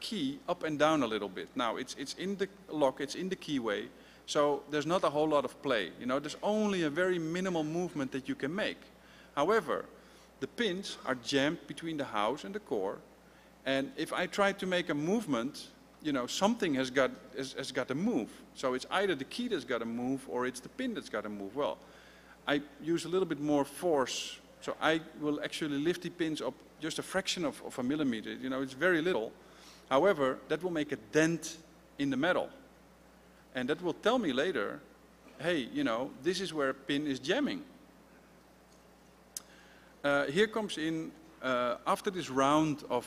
key up and down a little bit. Now, it's in the lock, it's in the keyway, so there's not a whole lot of play. There's only a very minimal movement that you can make. However, the pins are jammed between the house and the core, and if I try to make a movement, something has got to move. So it's either the key that's got to move or it's the pin that's got to move. Well, I use a little bit more force, so I will actually lift the pins up just a fraction of a millimeter. It's very little. However, that will make a dent in the metal. And that will tell me later, hey, this is where a pin is jamming. Here comes in, after this round of,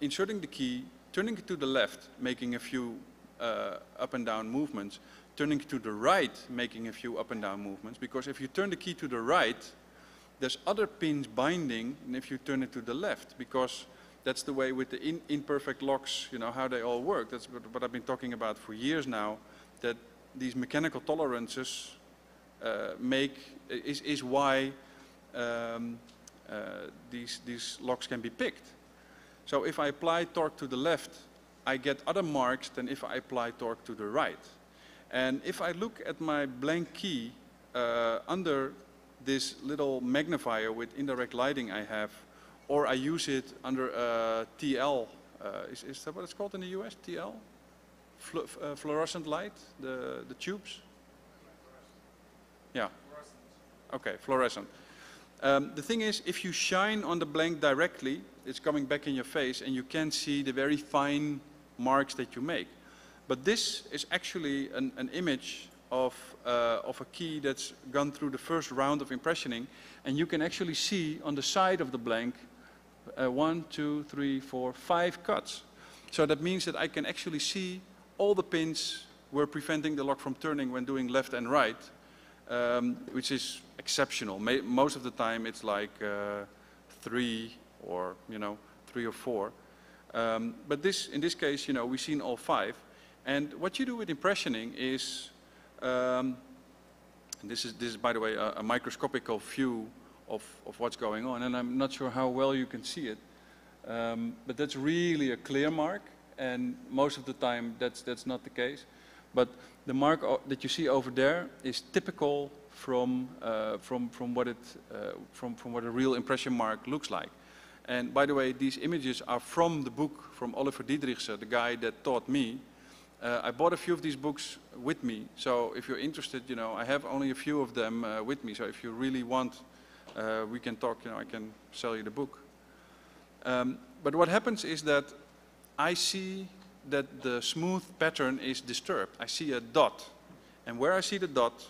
inserting the key, turning it to the left, making a few up and down movements, turning it to the right, making a few up and down movements, because if you turn the key to the right, there's other pins binding than if you turn it to the left, because that's the way with the imperfect locks, how they all work. That's what I've been talking about for years now, that these mechanical tolerances is why these locks can be picked. So if I apply torque to the left, I get other marks than if I apply torque to the right. And if I look at my blank key under this little magnifier with indirect lighting I have, or I use it under TL, is that what it's called in the US, TL? Fluorescent light, the tubes? Yeah. Okay, fluorescent. The thing is, if you shine on the blank directly, it's coming back in your face and you can see the very fine marks that you make. But this is actually an image of a key that's gone through the first round of impressioning, and you can actually see on the side of the blank 1, 2, 3, 4, 5 cuts. So that means that I can actually see all the pins were preventing the lock from turning when doing left and right, which is exceptional. Most of the time it's like 3 or 3 or 4. But in this case, we've seen all 5. And what you do with impressioning is, and this is by the way a microscopical view of what's going on, and I'm not sure how well you can see it, but that's really a clear mark, and most of the time that's not the case. But the mark that you see over there is typical from what a real impression mark looks like. And by the way, these images are from the book from Oliver Diedrichsen, the guy that taught me. I bought a few of these books with me, so if you're interested, I have only a few of them with me. So if you really want, we can talk. I can sell you the book. But what happens is that I see that the smooth pattern is disturbed. I see a dot, and where I see the dot,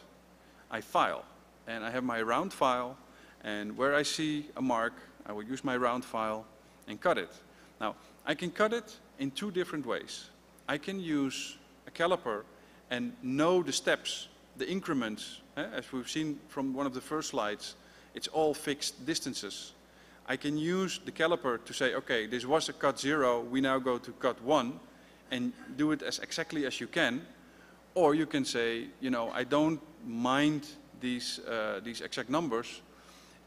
I file, and I have my round file. And where I see a mark, I will use my round file and cut it. Now, I can cut it in 2 different ways. I can use a caliper and know the steps, the increments. As we've seen from one of the first slides, it's all fixed distances. I can use the caliper to say, okay, this was a cut 0, we now go to cut 1, and do it as exactly as you can. Or you can say, I don't mind these exact numbers.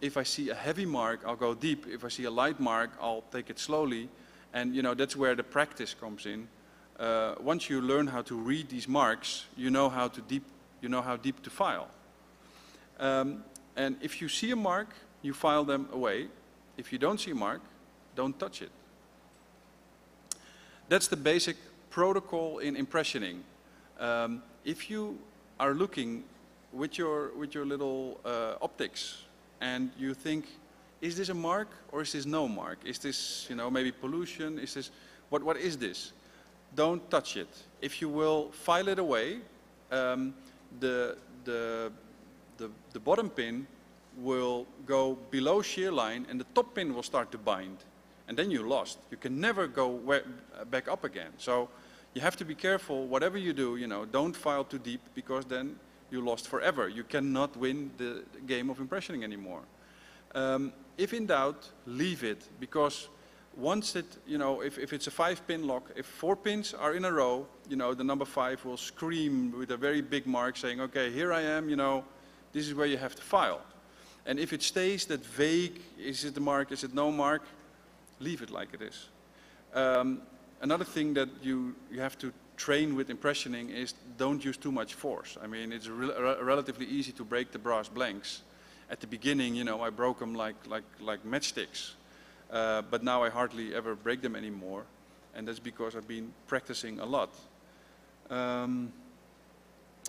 If I see a heavy mark, I'll go deep. If I see a light mark, I'll take it slowly. And that's where the practice comes in. Once you learn how to read these marks, you know how deep to file. And if you see a mark, you file them away. If you don't see a mark, don't touch it. That's the basic protocol in impressioning. If you are looking with your little optics, and you think, is this a mark or is this no mark? Is this, you know, maybe pollution? Is this, what is this? Don't touch it. If you will file it away, the bottom pin will go below shear line and the top pin will start to bind. And then you lost. You can never go back up again. So you have to be careful, whatever you do, you know, don't file too deep, because then you lost forever. You cannot win the game of impressioning anymore. If in doubt, leave it, because once it, you know, if it's a 5-pin lock, if 4 pins are in a row, you know, the number 5 will scream with a very big mark saying, okay, here I am, you know, this is where you have to file. And if it stays that vague, is it the mark, is it no mark, leave it like it is. Another thing that you have to train with impressioning is don't use too much force. I mean, it's relatively easy to break the brass blanks. At the beginning, you know, I broke them like matchsticks. But now I hardly ever break them anymore. And that's because I've been practicing a lot.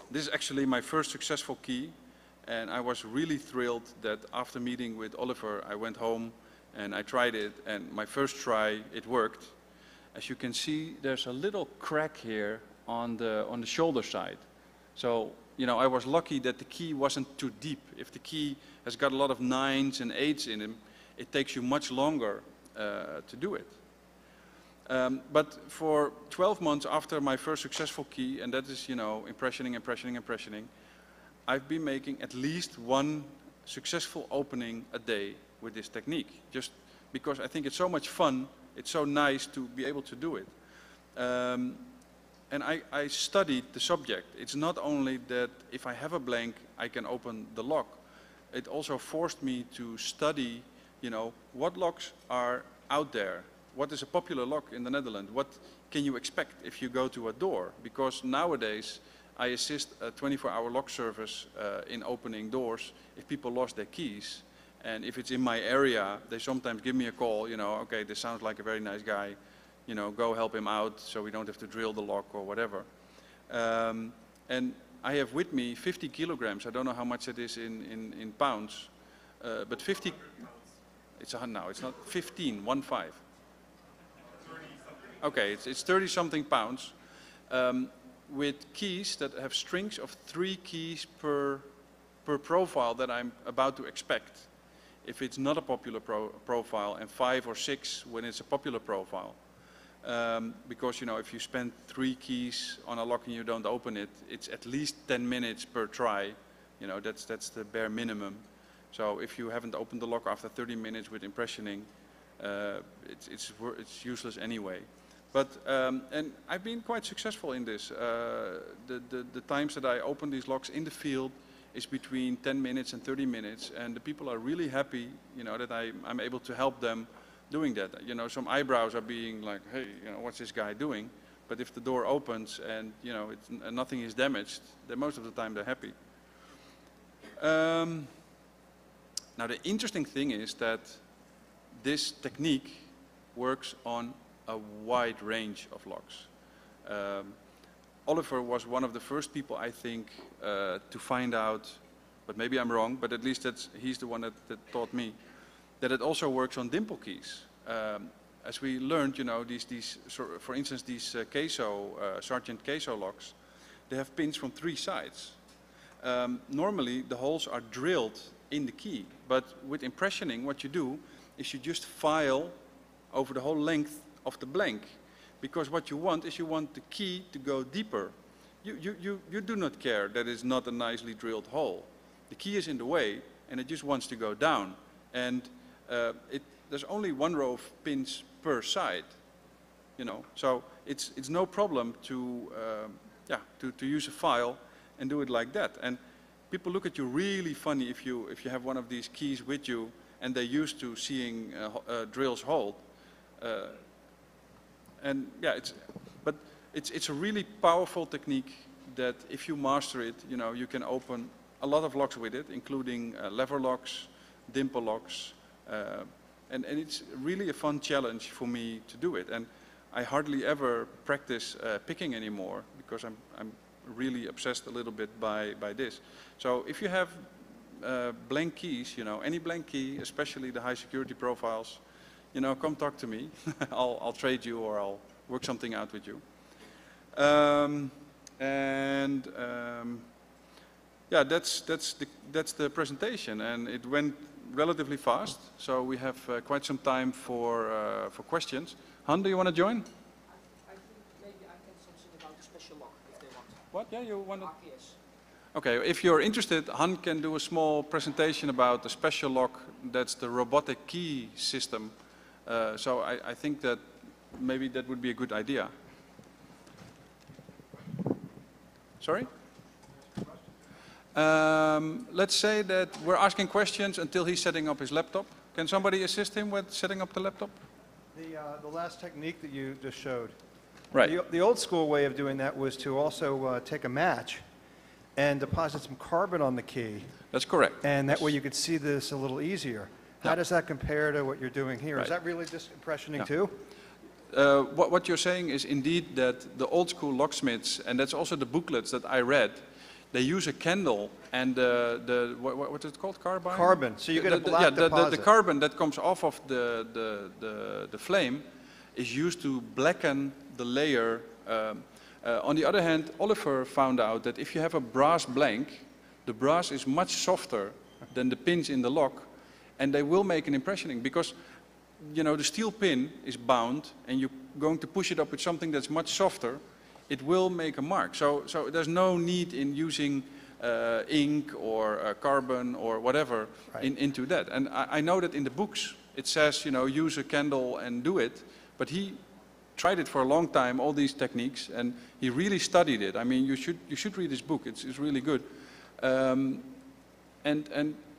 This is actually my first successful key. And I was really thrilled that after meeting with Oliver, I went home and I tried it. And my first try, it worked. As you can see, there's a little crack here on the shoulder side. So, you know, I was lucky that the key wasn't too deep. If the key has got a lot of 9s and 8s in it, it takes you much longer to do it. But for 12 months after my first successful key, and that is, you know, impressioning, I've been making at least 1 successful opening a day with this technique. Just because I think it's so much fun, it's so nice to be able to do it. And I studied the subject. It's not only that if I have a blank, I can open the lock. It also forced me to study, you know, what locks are out there. What is a popular lock in the Netherlands? What can you expect if you go to a door? Because nowadays, I assist a 24-hour lock service in opening doors if people lost their keys. And if it's in my area, they sometimes give me a call, you know, okay, this sounds like a very nice guy, you know, go help him out so we don't have to drill the lock or whatever. And I have with me 50 kilograms. I don't know how much it is in pounds, but 50, it's now, it's not 15, 1-5. Okay, it's 30 something pounds with keys that have strings of 3 keys per profile that I'm about to expect. If it's not a popular profile, and 5 or 6 when it's a popular profile. Because, you know, if you spend 3 keys on a lock and you don't open it, it's at least 10 minutes per try. You know, that's the bare minimum. So if you haven't opened the lock after 30 minutes with impressioning, it's useless anyway. But, and I've been quite successful in this. The times that I open these locks in the field is between 10 minutes and 30 minutes, and the people are really happy, you know, that I'm able to help them doing that. You know, some eyebrows are being like, hey, you know, what's this guy doing? But if the door opens and, you know, nothing is damaged, then most of the time they're happy. Now the interesting thing is that this technique works on a wide range of locks. Oliver was one of the first people, I think, to find out, but maybe I'm wrong, but at least he's the one that taught me, that it also works on dimple keys. As we learned, you know, for instance, these Sargent Queso locks, they have pins from 3 sides. Normally, the holes are drilled in the key, but with impressioning, what you do is you just file over the whole length of the blank. Because what you want is you want the key to go deeper. You do not care that it's not a nicely drilled hole. The key is in the way and it just wants to go down. And there's only 1 row of pins per side, you know. So it's no problem to use a file and do it like that. And people look at you really funny if you have one of these keys with you and they're used to seeing drills hold. And yeah, it's a really powerful technique that if you master it, you know, you can open a lot of locks with it, including lever locks, dimple locks, and it's really a fun challenge for me to do it. And I hardly ever practice picking anymore because I'm really obsessed a little bit by this. So if you have blank keys, you know, any blank key, especially the high security profiles, you know, come talk to me. I'll trade you, or I'll work something out with you. Yeah, that's the presentation, and it went relatively fast. So we have quite some time for questions. Han, do you want to join? I think maybe I can something about the special lock if they want. What? Yeah, you want to? RPS. Okay, if you're interested, Han can do a small presentation about the special lock. That's the robotic key system. So I think that maybe that would be a good idea. Sorry? Let's say that we're asking questions until he's setting up his laptop. Can somebody assist him with setting up the laptop? The last technique that you just showed. Right. The old school way of doing that was to also take a match and deposit some carbon on the key. That's correct. And that way you could see this a little easier. How does that compare to what you're doing here? Right. Is that really just impressioning too? What you're saying is indeed that the old school locksmiths, and that's also the booklets that I read, they use a candle and what is it called? Carbine? Carbon. So you get a black deposit. The carbon that comes off of the flame is used to blacken the layer. On the other hand, Oliver found out that if you have a brass blank, the brass is much softer than the pins in the lock, and they will make an impressioning because, you know, the steel pin is bound, and you're going to push it up with something that's much softer. It will make a mark. So there's no need in using ink or carbon or whatever into that. And I know that in the books it says, you know, use a candle and do it, but he tried it for a long time, all these techniques, and he really studied it. I mean, you should read his book. It's really good. And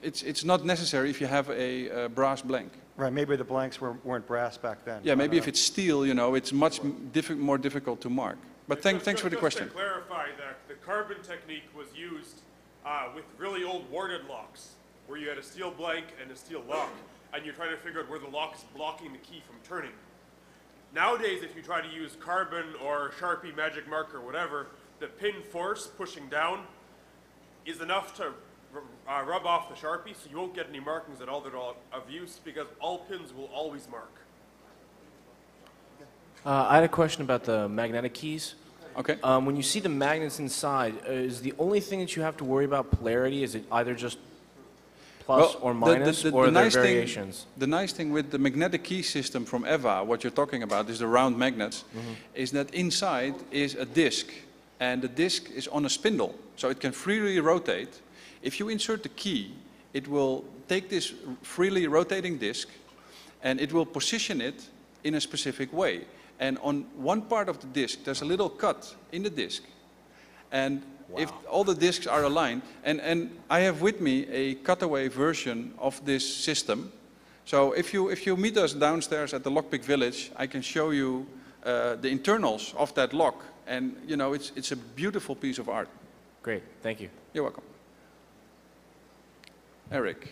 it's not necessary if you have a brass blank. Right, maybe the blanks weren't brass back then. Yeah, maybe if it's steel, you know, it's much more difficult to mark. But thanks for the question. Just to clarify, that the carbon technique was used with really old warded locks, where you had a steel blank and a steel lock, and you're trying to figure out where the lock is blocking the key from turning. Nowadays, if you try to use carbon or Sharpie magic marker, whatever, the pin force pushing down is enough to rub off the Sharpie, so you won't get any markings at all that are of use, because all pins will always mark. I had a question about the magnetic keys. Okay. When you see the magnets inside, is the only thing that you have to worry about polarity? Is it either just plus or minus, or are there variations? The nice thing with the magnetic key system from EVA, what you're talking about, is the round magnets, is that inside is a disc, and the disc is on a spindle, so it can freely rotate. If you insert the key, it will take this freely rotating disc, and it will position it in a specific way. And on one part of the disc, there's a little cut in the disc. And if all the discs are aligned, and I have with me a cutaway version of this system. So if you meet us downstairs at the Lockpicking Village, I can show you the internals of that lock. And you know, it's a beautiful piece of art. Great, thank you. You're welcome. Eric.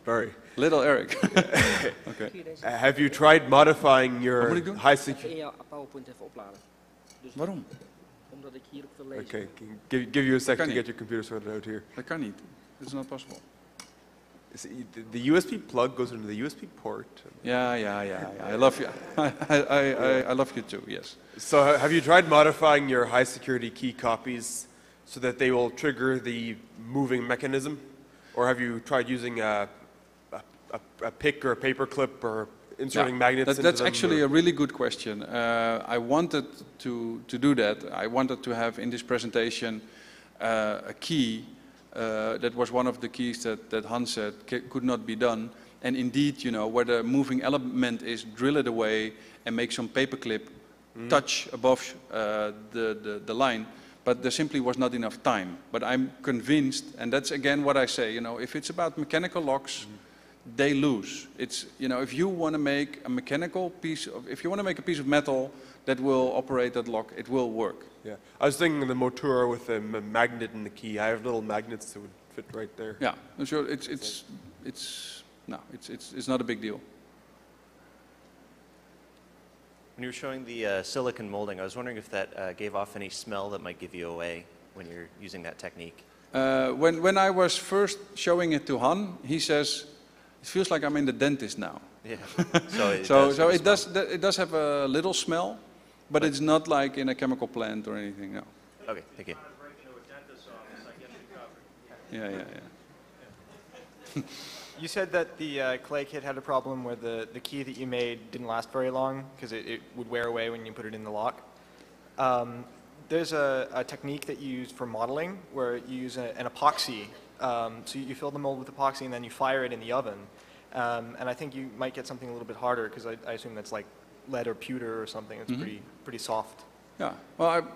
Sorry. Little Eric. Okay. Have you tried modifying your high security? In jouw PowerPoint even opladen. Dus Waarom? omdat ik hier ook wil lezen. Okay, give you a second to get your computer sorted out here. Dat kan niet. It's not possible. The USB plug goes into the USB port. Yeah. I love you. I love you too, yes. So have you tried modifying your high security key copies so that they will trigger the moving mechanism? Or have you tried using a pick or a paper clip or inserting magnets into them? That's actually a really good question. I wanted to do that. I wanted to have in this presentation a key that was one of the keys that Hans said could not be done. And indeed, you know, where the moving element is, drill it away and make some paperclip touch above the line. But there simply was not enough time. But I'm convinced, and that's again what I say, you know, if it's about mechanical locks, they lose. It's, you know, if you want to make a mechanical piece of, if you want to make a piece of metal that will operate that lock, it will work. Yeah, I was thinking of the motor with the magnet in the key. I have little magnets that would fit right there. Yeah, so it's not a big deal. When you were showing the silicon molding, I was wondering if that gave off any smell that might give you away when you're using that technique. When I was first showing it to Han, he says, it feels like I'm in the dentist now. Yeah. So it does have a little smell, but it's not like in a chemical plant or anything, no. Okay, thank you. Yeah. You said that the clay kit had a problem where the key that you made didn't last very long because it would wear away when you put it in the lock. There's a technique that you use for modeling where you use an epoxy. So you fill the mold with epoxy and then you fire it in the oven. And I think you might get something a little bit harder because I assume that's like lead or pewter or something. It's pretty soft. Yeah, well,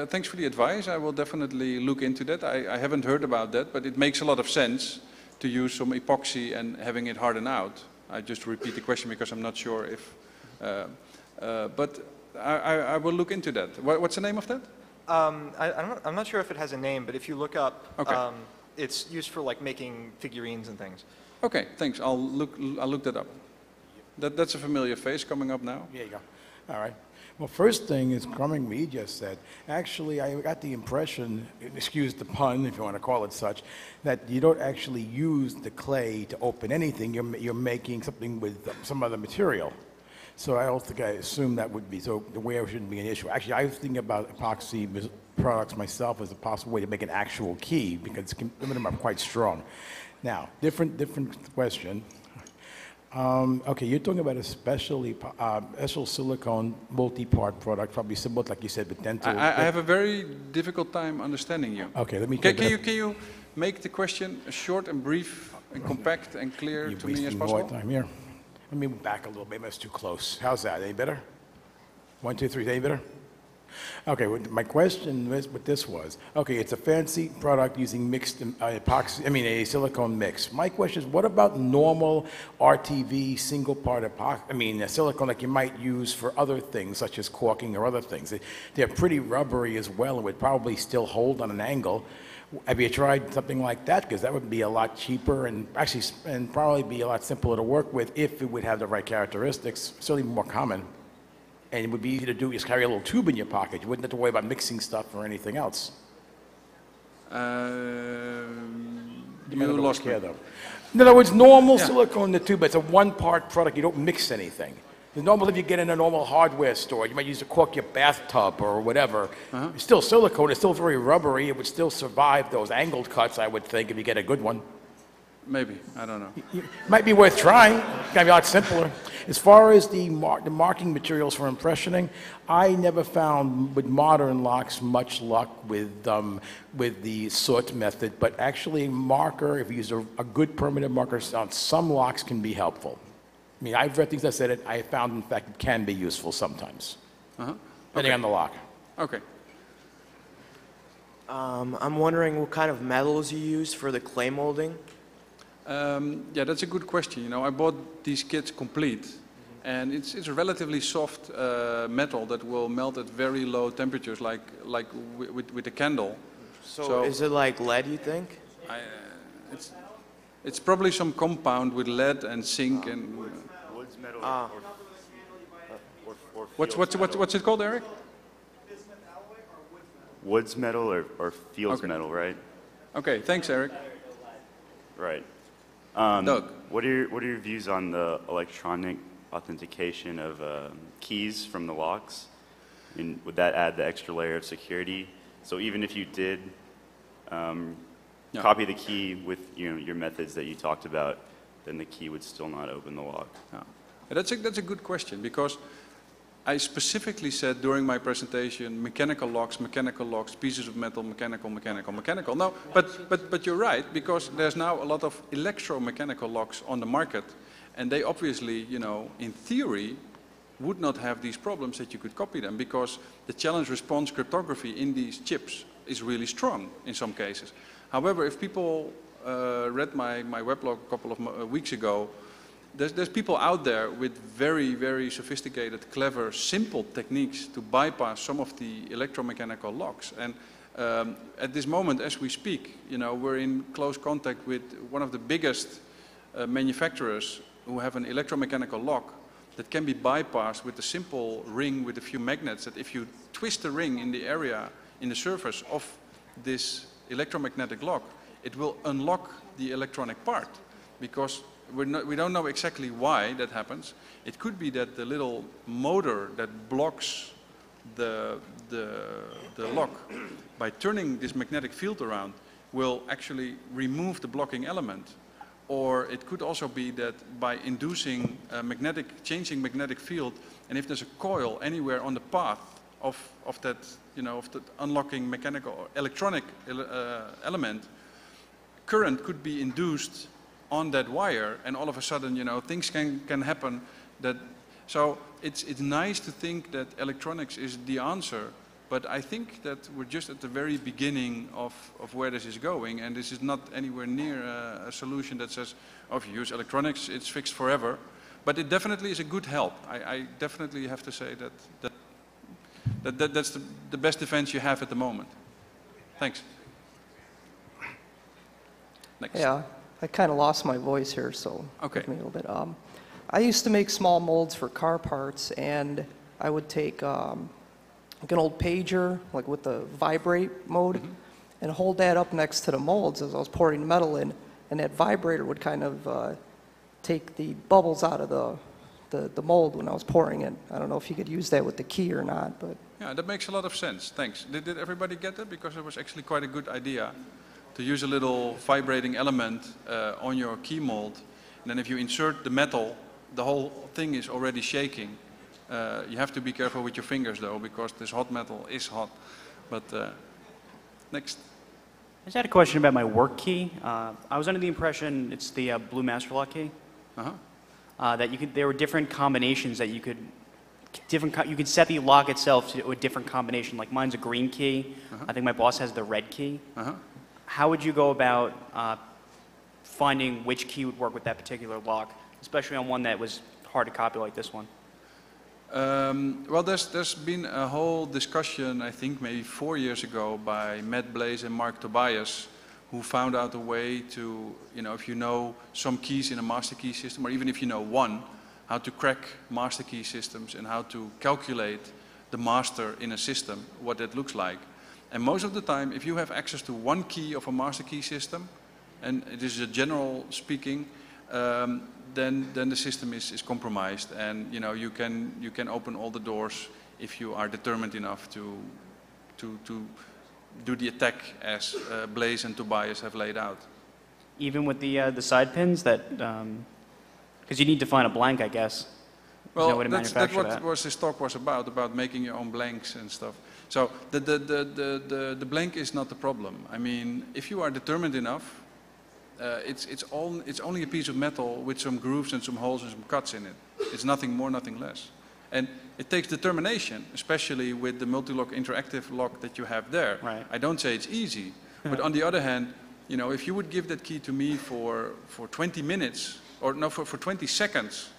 thanks for the advice. I will definitely look into that. I haven't heard about that, but it makes a lot of sense to use some epoxy and having it harden out. I just repeat the question because I'm not sure if, but I will look into that. What's the name of that? I'm not sure if it has a name, but if you look up, okay. It's used for like making figurines and things. Okay, thanks. I'll look that up. That's a familiar face coming up now. There you go. All right. Well, first thing is coming, we just said, actually, I got the impression, excuse the pun, if you want to call it such, that you don't actually use the clay to open anything. You're making something with some other material. So I don't think I assume that would be, so the wear shouldn't be an issue. Actually, I was thinking about epoxy products myself as a possible way to make an actual key, because some of them are quite strong. Now, different question. Okay, you're talking about a special silicone multi-part product, probably similar, like you said, with dental. I have a very difficult time understanding you. Okay, let me. Can you make the question short and brief and compact and clear to me as possible? More time here. Let me move back a little bit. That's too close. How's that? Any better? 1, 2, 3. Any better? Okay, my question was what this was. Okay, it's a fancy product using mixed epoxy, a silicone mix. My question is, what about normal RTV single part epoxy, silicone like you might use for other things, such as caulking or other things? They're pretty rubbery as well and would probably still hold on an angle. Have you tried something like that? Because that would be a lot cheaper and probably be a lot simpler to work with if it would have the right characteristics, certainly more common. And it would be easy to do, just carry a little tube in your pocket. You wouldn't have to worry about mixing stuff or anything else. You lost me. Though. In other words, normal silicone in the tube, it's a one-part product. You don't mix anything. It's normal if you get in a normal hardware store. You might use to caulk your bathtub or whatever. It's still silicone. It's still very rubbery. It would still survive those angled cuts, I would think, if you get a good one. Maybe. I don't know. It might be worth trying. It's going to be a lot simpler. As far as the marking materials for impressioning, I never found with modern locks much luck with the soot method, but actually marker, if you use a good permanent marker on some locks, can be helpful. I've read things that said it. I found, in fact, it can be useful sometimes, depending on the lock. Okay. I'm wondering what kind of metals you use for the clay molding. Yeah, that's a good question. I bought these kits complete, and it's a relatively soft metal that will melt at very low temperatures, like with a candle. So is it like lead, you think? It's probably some compound with lead and zinc and. Woods metal or What's it called, Eric? Woods metal or fields metal, right? Okay, thanks, Eric. Right. Doug. What are your views on the electronic authentication of keys from the locks? And would that add the extra layer of security? So even if you did copy the key with your methods that you talked about, then the key would still not open the lock. Yeah. That's a good question, because I specifically said during my presentation mechanical locks, pieces of metal, mechanical. No, but you're right, because there's now a lot of electromechanical locks on the market, and they obviously, in theory, would not have these problems that you could copy them, because the challenge response cryptography in these chips is really strong in some cases. However, if people read my weblog a couple of weeks ago, there's people out there with very, very sophisticated, clever, simple techniques to bypass some of the electromechanical locks. And at this moment, as we speak, we're in close contact with one of the biggest manufacturers who have an electromechanical lock that can be bypassed with a simple ring with a few magnets, that if you twist the ring in the area, in the surface of this electromagnetic lock, it will unlock the electronic part, because we don't know exactly why that happens. It could be that the little motor that blocks the lock, by turning this magnetic field around, will actually remove the blocking element. Or it could also be that by inducing changing magnetic field, and if there's a coil anywhere on the path of that, of the unlocking mechanical or electronic element, current could be induced on that wire, and all of a sudden, things can happen. So it's nice to think that electronics is the answer, but I think that we're just at the very beginning of where this is going, and this is not anywhere near a solution that says, oh, if you use electronics, it's fixed forever. But it definitely is a good help. I definitely have to say that's the best defense you have at the moment. Thanks. Next. Yeah, I kind of lost my voice here, so okay. Give me a little bit. I used to make small molds for car parts, and I would take like an old pager, like with the vibrate mode, and hold that up next to the molds as I was pouring metal in, and that vibrator would kind of take the bubbles out of the mold when I was pouring it. I don't know if you could use that with the key or not, but... Yeah, that makes a lot of sense. Thanks. Did everybody get that? Because it was actually quite a good idea to use a little vibrating element on your key mold, and then if you insert the metal, the whole thing is already shaking. You have to be careful with your fingers though, because this hot metal is hot. But next. I just had a question about my work key. I was under the impression it's the blue master lock key. That there were different combinations that you could set the lock itself to a different combination. Like mine's a green key. I think my boss has the red key. How would you go about finding which key would work with that particular lock, especially on one that was hard to copy like this one? Well, there's been a whole discussion, I think maybe 4 years ago, by Matt Blaze and Mark Tobias, who found out a way to, if you know some keys in a master key system, or even if you know one, how to crack master key systems and how to calculate the master in a system, what that looks like. And most of the time, if you have access to one key of a master key system, and it is a general speaking, then the system is compromised, and you can open all the doors if you are determined enough to do the attack as Blaze and Tobias have laid out. Even with the side pins, that because you need to find a blank, I guess. Well, no that's what this talk was about making your own blanks and stuff. So the blank is not the problem. I mean, if you are determined enough, it's only a piece of metal with some grooves and some holes and some cuts in it. It's nothing more, nothing less. And it takes determination, especially with the multi-lock interactive lock that you have there. Right. I don't say it's easy, but on the other hand, if you would give that key to me for 20 minutes, or no, for 20 seconds,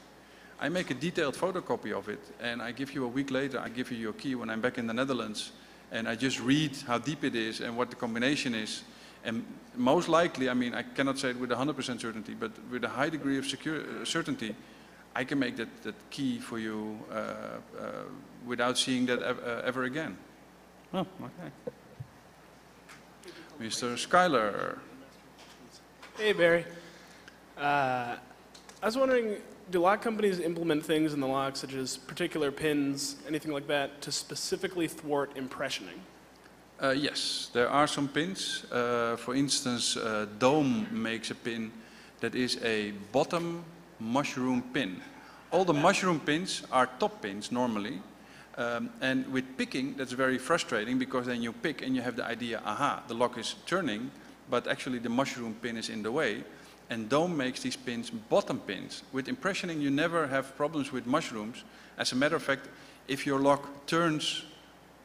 I make a detailed photocopy of it, and I give you a week later, I give you your key when I'm back in the Netherlands, and I just read how deep it is and what the combination is. And most likely, I mean, I cannot say it with 100% certainty, but with a high degree of certainty, I can make that key for you without seeing that ever again. Oh, okay. Mr. Schuyler. Hey, Barry. I was wondering, do lock companies implement things in the lock, such as particular pins, anything like that, to specifically thwart impressioning? Yes, there are some pins. For instance, Dome makes a pin that is a bottom mushroom pin. All the mushroom pins are top pins normally. And with picking, that's very frustrating, because then you pick and you have the idea, aha, the lock is turning, but actually the mushroom pin is in the way. And Dome makes these pins bottom pins. With impressioning, you never have problems with mushrooms. As a matter of fact, if your lock turns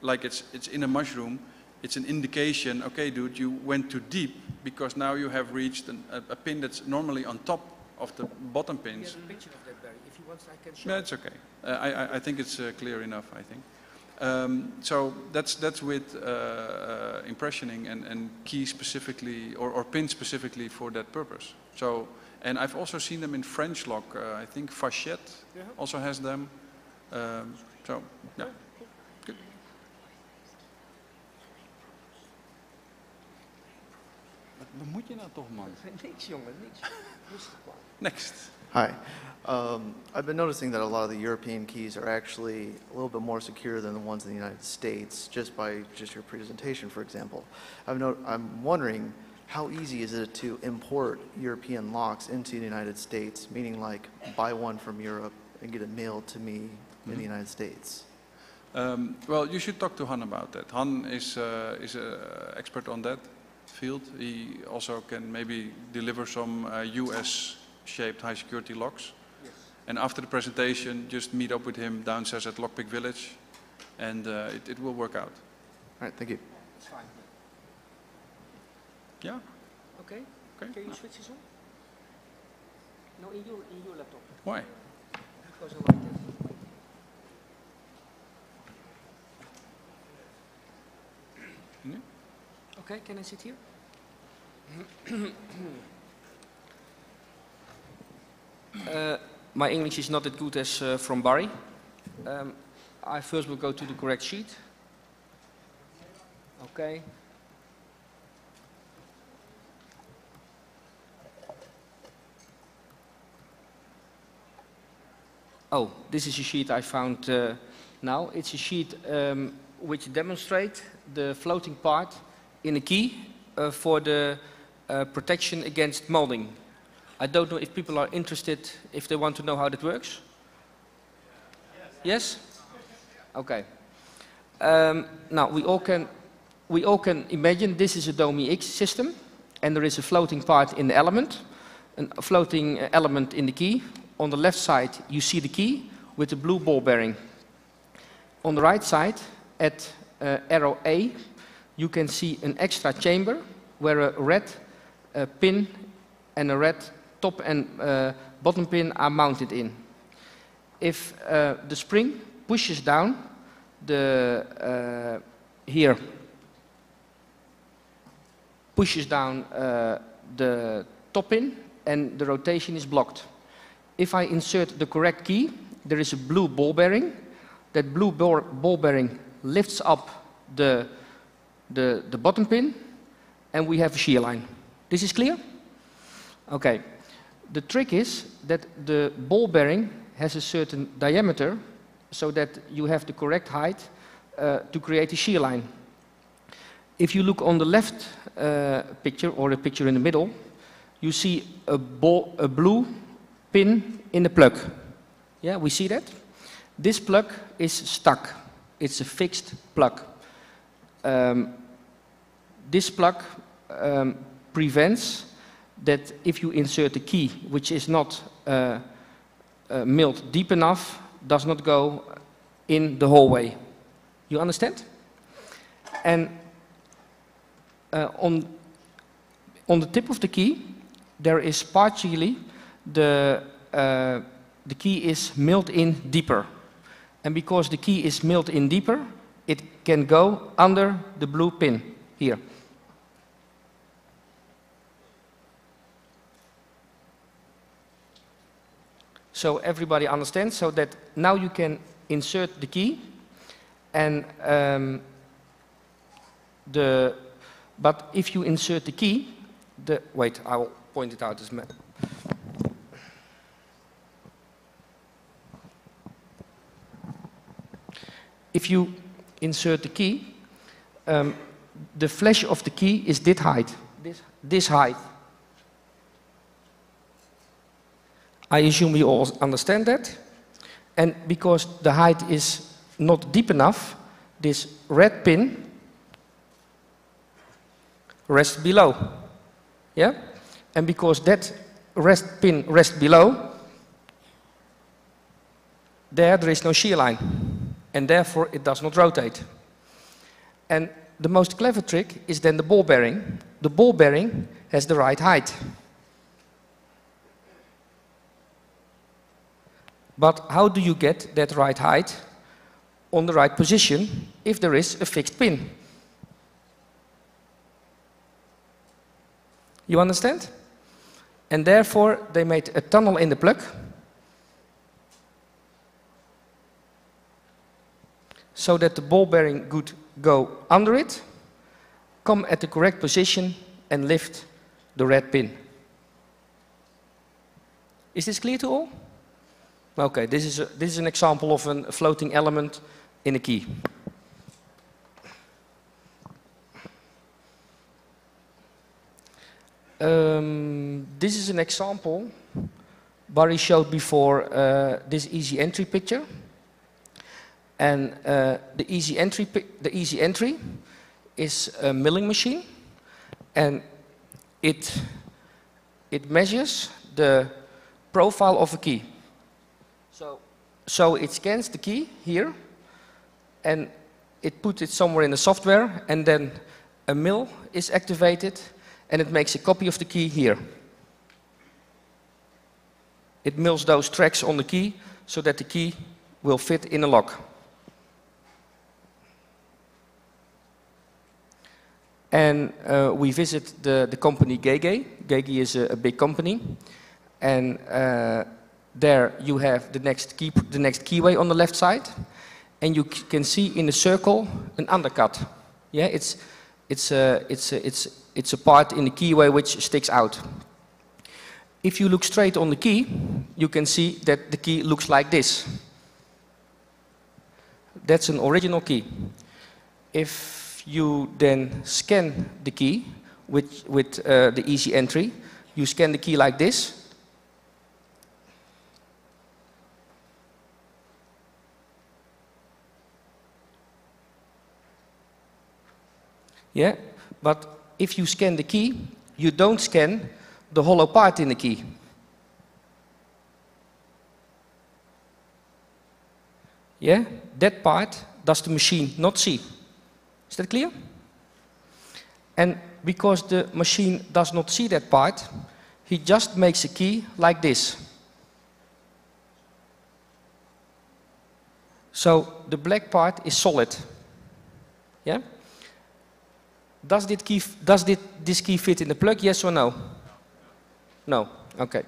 like it's in a mushroom, it's an indication, okay, dude, you went too deep, because now you have reached a pin that's normally on top of the bottom pins. Here's a picture of that, Barry. If you want, I can show. No, it's okay. I think it's clear enough, I think. So that's with impressioning and key specifically, or pin specifically for that purpose. So, And I've also seen them in French lock. I think Fachette also has them. So, yeah. Good. Wat moet je nou toch, man? Niks, jongen, niks. Next. Hi. I've been noticing that a lot of the European keys are actually a little bit more secure than the ones in the United States, just by your presentation, for example. I'm wondering, how easy is it to import European locks into the United States, meaning like buy one from Europe and get it mailed to me in the United States? Well, you should talk to Han about that. Han is an expert on that field. He also can maybe deliver some US-shaped high-security locks. Yes. And after the presentation, just meet up with him downstairs at Lockpicking Village, and it will work out. All right, thank you. That's fine. Yeah? Okay. Okay. Can you switch this on? No, in your laptop. Why? Because I like that. Okay, can I sit here? My English is not that good as from Barry. I first will go to the correct sheet. Okay. Oh, this is a sheet I found now. It's a sheet which demonstrates the floating part in a key for the protection against molding. I don't know if people are interested, if they want to know how that works. Yes? Okay. Now we all can imagine this is a DOMI-X system, and there is a floating part in the element, a floating element in the key. On the left side, you see the key with the blue ball bearing. On the right side, at arrow A, you can see an extra chamber where a red pin and a red top and bottom pin are mounted in. If the spring pushes down here, pushes down the top pin, and the rotation is blocked. If I insert the correct key, there is a blue ball bearing. That blue ball bearing lifts up the bottom pin, and we have a shear line. This is clear? Okay. The trick is that the ball bearing has a certain diameter, so that you have the correct height to create a shear line. If you look on the left picture, or the picture in the middle, you see a blue pin in the plug. Yeah, we see that? This plug is stuck. It's a fixed plug. This plug prevents that if you insert a key which is not milled deep enough, does not go in the hallway. You understand? And on the tip of the key, there is partially the key is milled in deeper. And because the key is milled in deeper, it can go under the blue pin here. So everybody understands, so that now you can insert the key, and but if you insert the key, wait, I will point it out as if you insert the key, the flash of the key is this height. This height. I assume you all understand that. And because the height is not deep enough, this red pin rests below. Yeah? And because that pin rests below, there is no shear line. And therefore it does not rotate. And the most clever trick is then the ball bearing. The ball bearing has the right height. But how do you get that right height on the right position if there is a fixed pin? You understand? And therefore, they made a tunnel in the plug. So that the ball bearing could go under it, come at the correct position, and lift the red pin. Is this clear to all? Okay, this is an example of a floating element in a key. This is an example Barry showed before, this easy entry picture. And the easy entry is a milling machine, and it measures the profile of a key. So it scans the key here, and it puts it somewhere in the software, and then a mill is activated, and it makes a copy of the key here. It mills those tracks on the key so that the key will fit in a lock. And we visit the company Gege. Gege is a big company, and there you have the next keyway on the left side, and you can see in the circle an undercut. Yeah, it's a part in the keyway which sticks out. If you look straight on the key, you can see that the key looks like this. That's an original key. If you then scan the key with the easy entry, you scan the key like this. Yeah, but if you scan the key, you don't scan the hollow part in the key. Yeah, that part does the machine not see. Is that clear? And because the machine does not see that part, he just makes a key like this. So the black part is solid. Yeah? Does this key fit in the plug, yes or no? No, okay.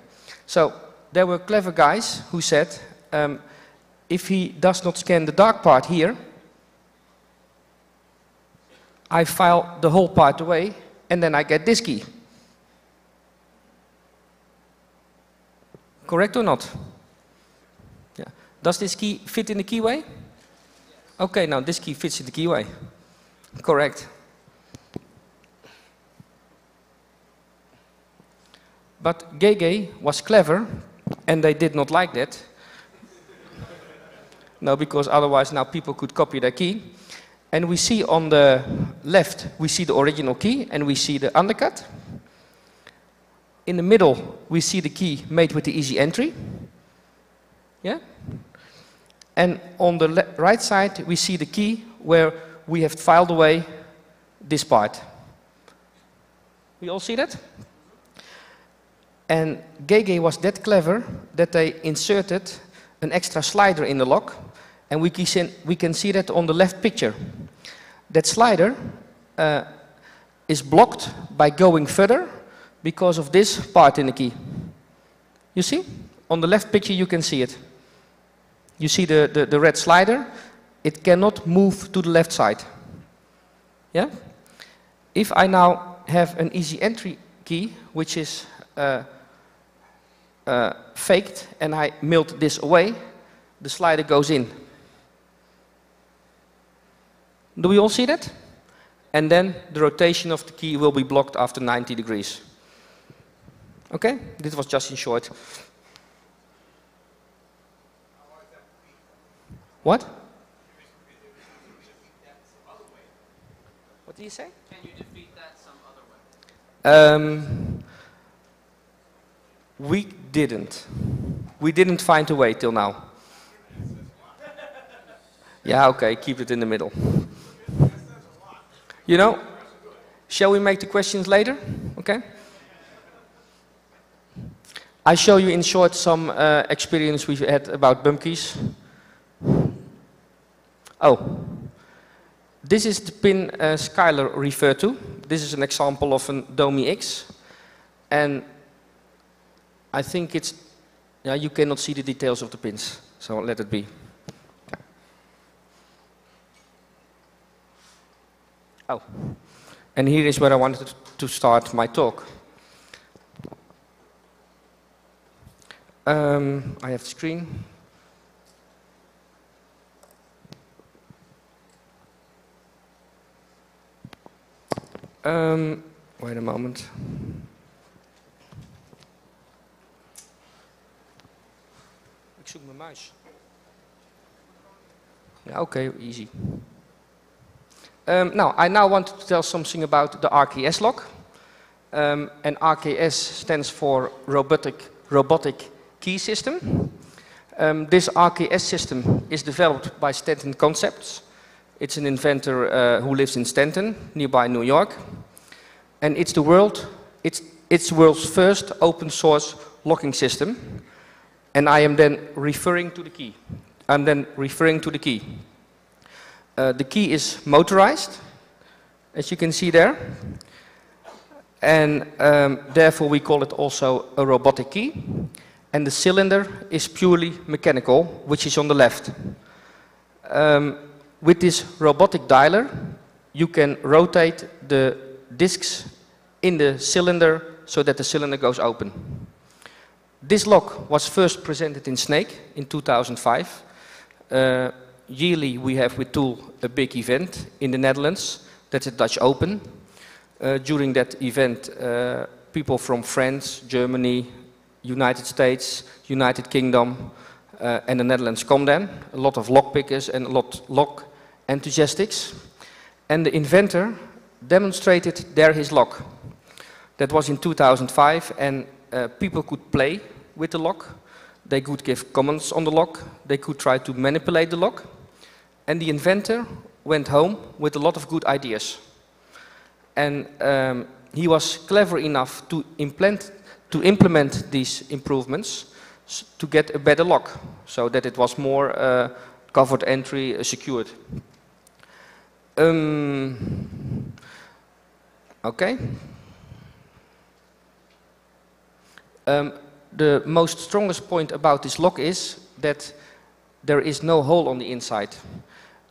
So there were clever guys who said, if he does not scan the dark part here, I file the whole part away, and then I get this key. Correct or not? Yeah. Does this key fit in the keyway? Okay, now this key fits in the keyway. Correct. But Gege was clever, and they did not like that. No, because otherwise now people could copy their key. And we see on the left, we see the original key, and we see the undercut. In the middle, we see the key made with the easy entry. Yeah? And on the right side, we see the key where we have filed away this part. We all see that? And Gege was that clever that they inserted an extra slider in the lock, and we can see that on the left picture. That slider is blocked by going further because of this part in the key. You see? On the left picture you can see it. You see the red slider? It cannot move to the left side. Yeah? If I now have an easy entry key, which is faked, and I milled this away, the slider goes in. Do we all see that? And then the rotation of the key will be blocked after 90 degrees. Okay? This was just in short. What? What do you say? Can you defeat that some other way? We didn't. We didn't find a way till now. Yeah, okay, keep it in the middle. You know, shall we make the questions later? Okay? I show you in short some experience we've had about bump keys. Oh, this is the pin Skylar referred to. This is an example of an Domi X. And I think it's, yeah, you cannot see the details of the pins, so let it be. Oh, and here is where I wanted to start my talk. I have the screen. Wait a moment. Ik zoek mijn muis. Yeah, okay, easy. Now, I now want to tell something about the RKS lock. And RKS stands for Robotic Key System. This RKS system is developed by Stanton Concepts. It's an inventor who lives in Stanton, nearby New York. And it's the world's first open source locking system. And I am then referring to the key. The key is motorized, as you can see there. And therefore we call it also a robotic key. And the cylinder is purely mechanical, which is on the left. With this robotic dialer, you can rotate the discs in the cylinder so that the cylinder goes open. This lock was first presented in Snake in 2005. Yearly we have with Toool a big event in the Netherlands, that's a Dutch Open. During that event, people from France, Germany, United States, United Kingdom and the Netherlands come then. A lot of lockpickers and a lot lock enthusiasts. And the inventor demonstrated there his lock. That was in 2005, and people could play with the lock. They could give comments on the lock. They could try to manipulate the lock. And the inventor went home with a lot of good ideas. And he was clever enough to implement these improvements to get a better lock, so that it was more covered entry secured. Okay. The most strongest point about this lock is that there is no hole on the inside.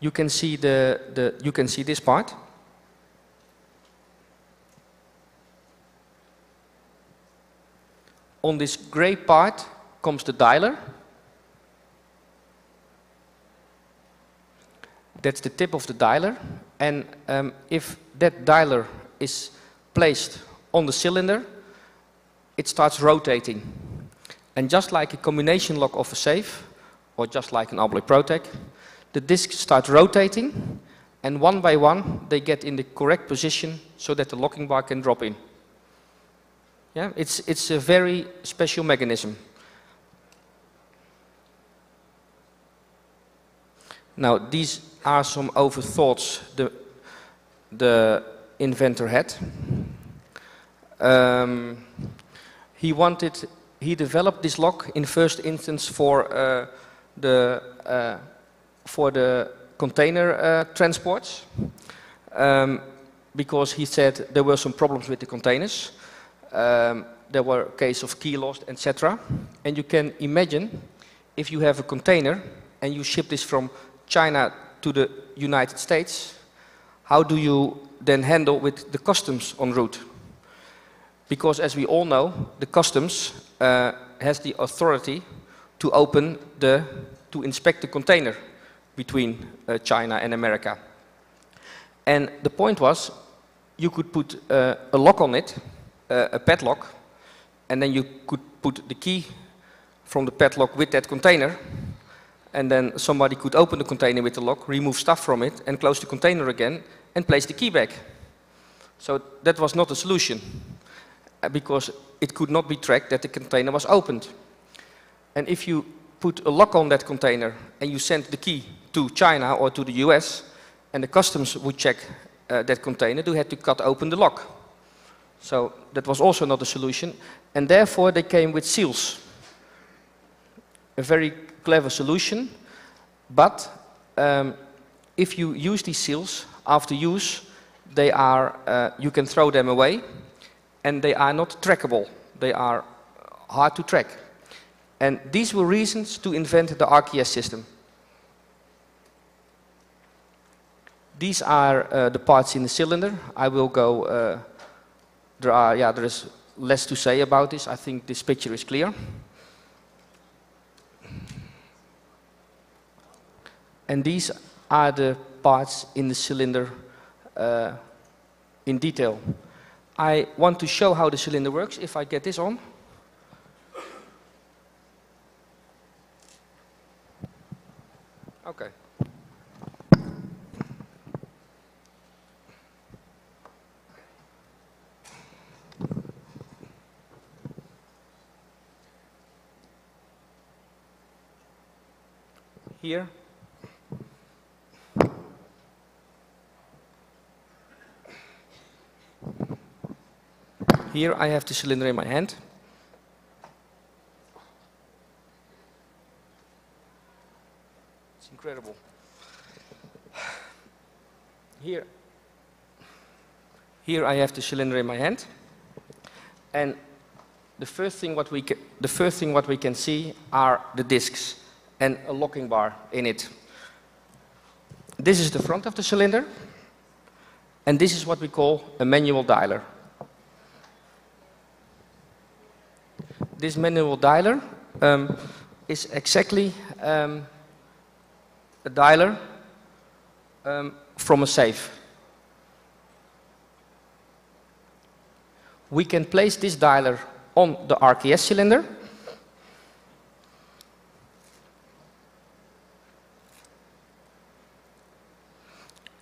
You can see you can see this part. On this gray part comes the dialer. That's the tip of the dialer. And if that dialer is placed on the cylinder, it starts rotating. And just like a combination lock of a safe, or just like an Abloy Protec, the discs start rotating, and one by one they get in the correct position so that the locking bar can drop in. Yeah, it's a very special mechanism. Now, these are some overthoughts the inventor had. He developed this lock in first instance for the container transports, because he said there were some problems with the containers. There were cases of key lost, etc. And you can imagine if you have a container and you ship this from China to the United States, how do you then handle with the customs en route? Because as we all know, the customs has the authority to to inspect the container between China and America. And the point was, you could put a lock on it, a padlock, and then you could put the key from the padlock with that container, and then somebody could open the container with the lock, remove stuff from it, and close the container again, and place the key back. So that was not a solution, because it could not be tracked that the container was opened. And if you put a lock on that container, and you send the key to China or to the US, and the customs would check that container, they had to cut open the lock. So that was also not a solution, and therefore they came with seals. A very clever solution, but if you use these seals, after use, they are, you can throw them away, and they are not trackable. They are hard to track. And these were reasons to invent the RKS system. These are the parts in the cylinder. I will go, there is less to say about this. I think this picture is clear. And these are the parts in the cylinder in detail. I want to show how the cylinder works if I get this on. Okay. Here. Here I have the cylinder in my hand. It's incredible. Here I have the cylinder in my hand, and the first thing what we can see are the discs and a locking bar in it. This is the front of the cylinder, and this is what we call a manual dialer. This manual dialer is exactly a dialer from a safe. We can place this dialer on the RKS cylinder.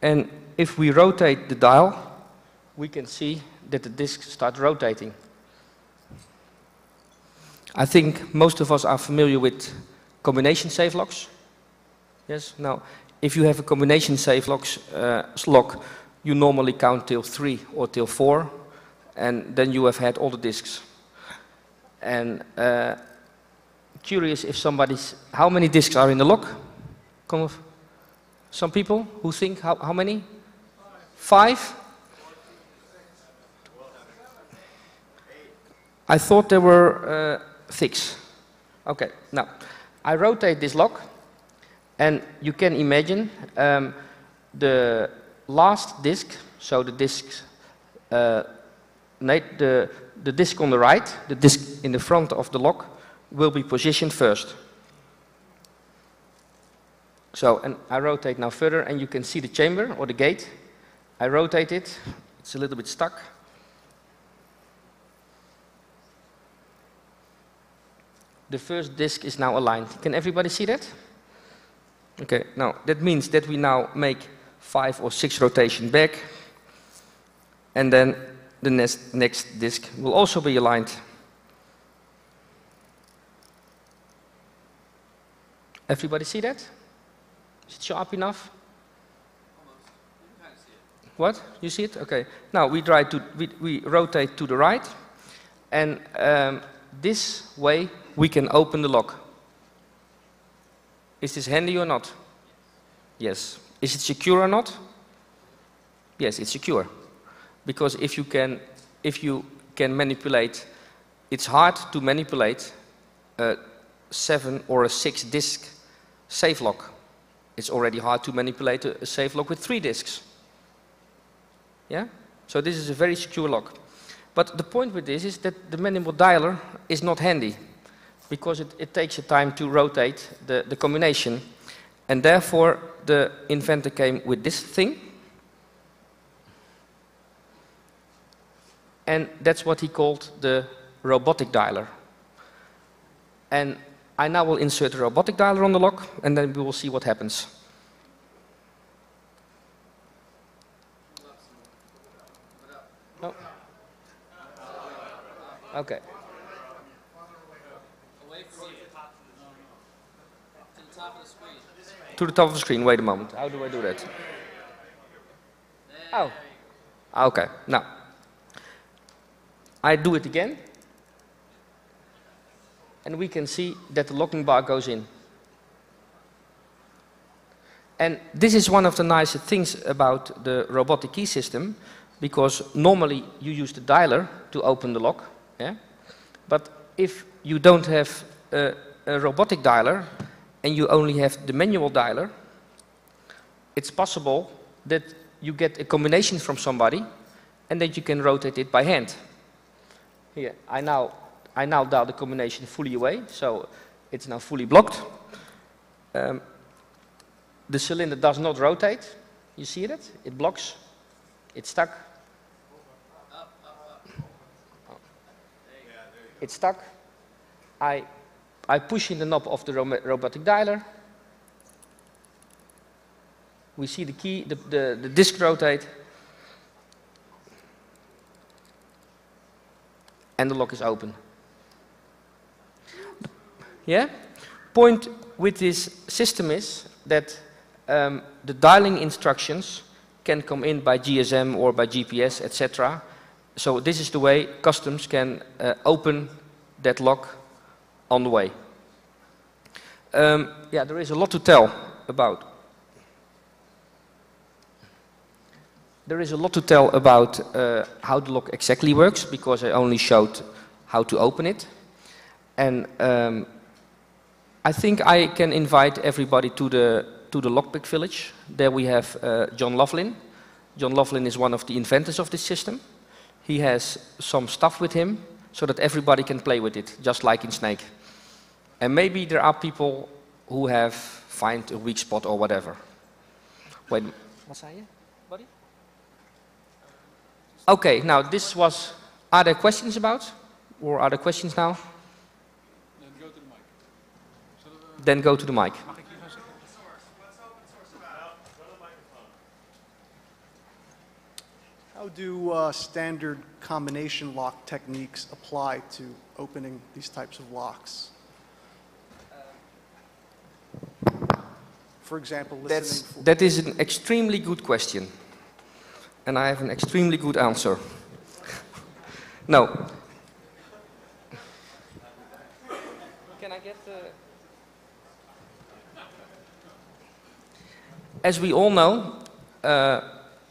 And if we rotate the dial, we can see that the discs start rotating. I think most of us are familiar with combination safe locks. Yes? Now, if you have a combination safe lock, you normally count till 3 or till 4, and then you have had all the discs. And curious if somebody's, how many discs are in the lock? Some people who think, how many? 5? I thought there were 6. Okay, now, I rotate this lock, and you can imagine the last disc, so the discs, the disc on the right, the disc in the front of the lock, will be positioned first. So, and I rotate now further, and you can see the chamber or the gate. I rotate it, it's a little bit stuck. The first disc is now aligned. Can everybody see that? Okay, now that means that we now make 5 or 6 rotations back, and then the next disc will also be aligned. Everybody see that? Is it sharp enough? Almost. You can kind of see it. What? You see it? Okay. Now we rotate to the right, and this way we can open the lock. Is this handy or not? Yes. Is it secure or not? Yes, it's secure. Because if you can manipulate, it's hard to manipulate a 7 or a 6 disc safe lock. It's already hard to manipulate a safe lock with 3 discs. Yeah? So this is a very secure lock. But the point with this is that the manual dialer is not handy, because it takes a time to rotate the combination, and therefore the inventor came with this thing, and that's what he called the robotic dialer. And I now will insert a robotic dialer on the lock, and then we will see what happens. Oh. Okay. Away from you. To the top of the screen. To the top of the screen. Wait a moment. How do I do that? Oh. Okay. Now, I do it again, and we can see that the locking bar goes in. And this is one of the nice things about the robotic key system, because normally you use the dialer to open the lock, yeah? But if you don't have a robotic dialer and you only have the manual dialer, it's possible that you get a combination from somebody and that you can rotate it by hand. Here, I now dial the combination fully away, so it's now fully blocked. The cylinder does not rotate. You see it? It blocks. It's stuck. It's stuck. I push in the knob of the robotic dialer. We see the key, the disc rotate. And the lock is open. Yeah? Point with this system is that the dialing instructions can come in by GSM or by GPS, etc. So this is the way customs can open that lock on the way. Yeah, there is a lot to tell about. There is a lot to tell about how the lock exactly works, because I only showed how to open it. And I think I can invite everybody to the Lockpick Village. There we have John Laughlin. John Laughlin is one of the inventors of this system. He has some stuff with him so that everybody can play with it, just like in Snake. And maybe there are people who have find a weak spot or whatever. Wait, wat zei je, buddy? Okay, now this was, are there questions about? Or are there questions now? Then go to the mic. How do standard combination lock techniques apply to opening these types of locks? For example, that is an extremely good question. And I have an extremely good answer. No. Can I get the... As we all know,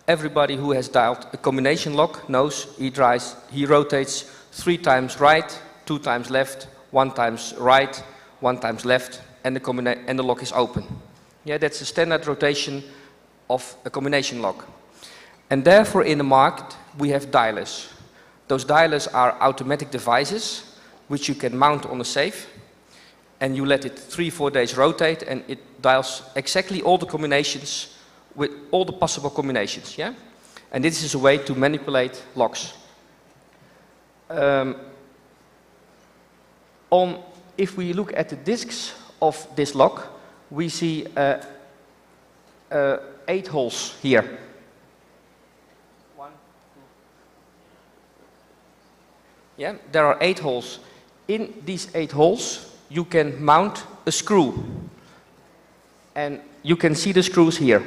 everybody who has dialed a combination lock knows he rotates 3 times right, 2 times left, 1 times right, 1 times left, and the lock is open. Yeah, that's the standard rotation of a combination lock. And therefore in the market we have dialers. Those dialers are automatic devices which you can mount on a safe, and you let it 3-4 days rotate and it dials exactly all the combinations with all the possible combinations, yeah? And this is a way to manipulate locks. If we look at the discs of this lock, we see 8 holes here. 1, 2. Yeah, there are 8 holes. In these 8 holes, you can mount a screw. And you can see the screws here.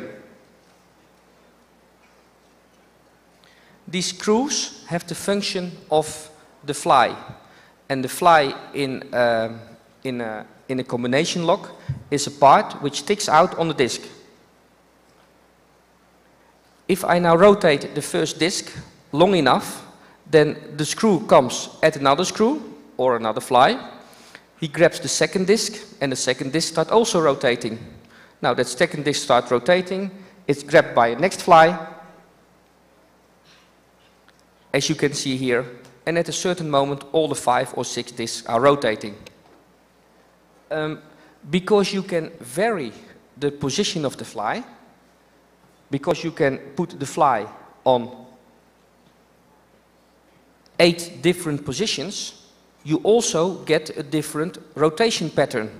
These screws have the function of the fly. And the fly in a combination lock is a part which sticks out on the disc. If I now rotate the first disc long enough, then the screw comes at another screw or another fly. He grabs the second disc and the second disc starts also rotating. Now that second disc starts rotating, it's grabbed by a next fly, as you can see here, and at a certain moment all the 5 or 6 discs are rotating. Because you can vary the position of the fly, because you can put the fly on 8 different positions, you also get a different rotation pattern.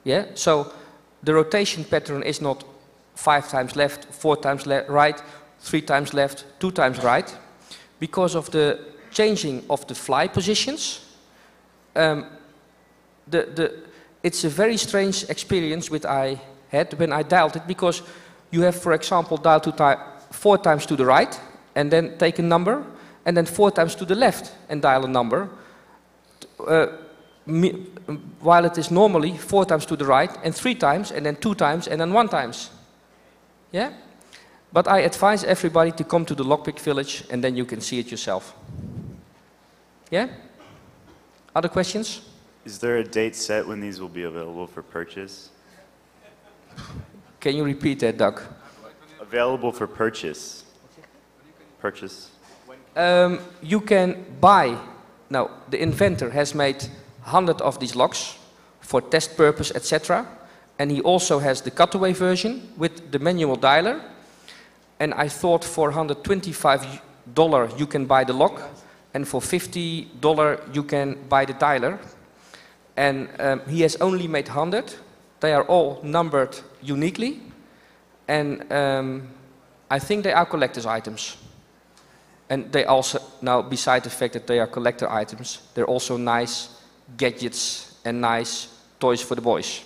Yeah, so the rotation pattern is not 5 times left, 4 times right, 3 times left, 2 times right. Because of the changing of the fly positions, it's a very strange experience which I had when I dialed it, because you have, for example, dialed 4 times to the right and then take a number, and then 4 times to the left and dial a number, while it is normally 4 times to the right and 3 times and then 2 times and then 1 times. Yeah? But I advise everybody to come to the Lockpick Village and then you can see it yourself. Yeah? Other questions? Is there a date set when these will be available for purchase? Can you repeat that, Doug? Available for purchase. Purchase. You can buy. Now, the inventor has made 100 of these locks for test purpose, etc. And he also has the cutaway version with the manual dialer. And I thought for $125 you can buy the lock, and for $50 you can buy the dialer. And he has only made 100. They are all numbered uniquely. And I think they are collector's items. And they also, now beside the fact that they are collector items, they're also nice gadgets and nice toys for the boys.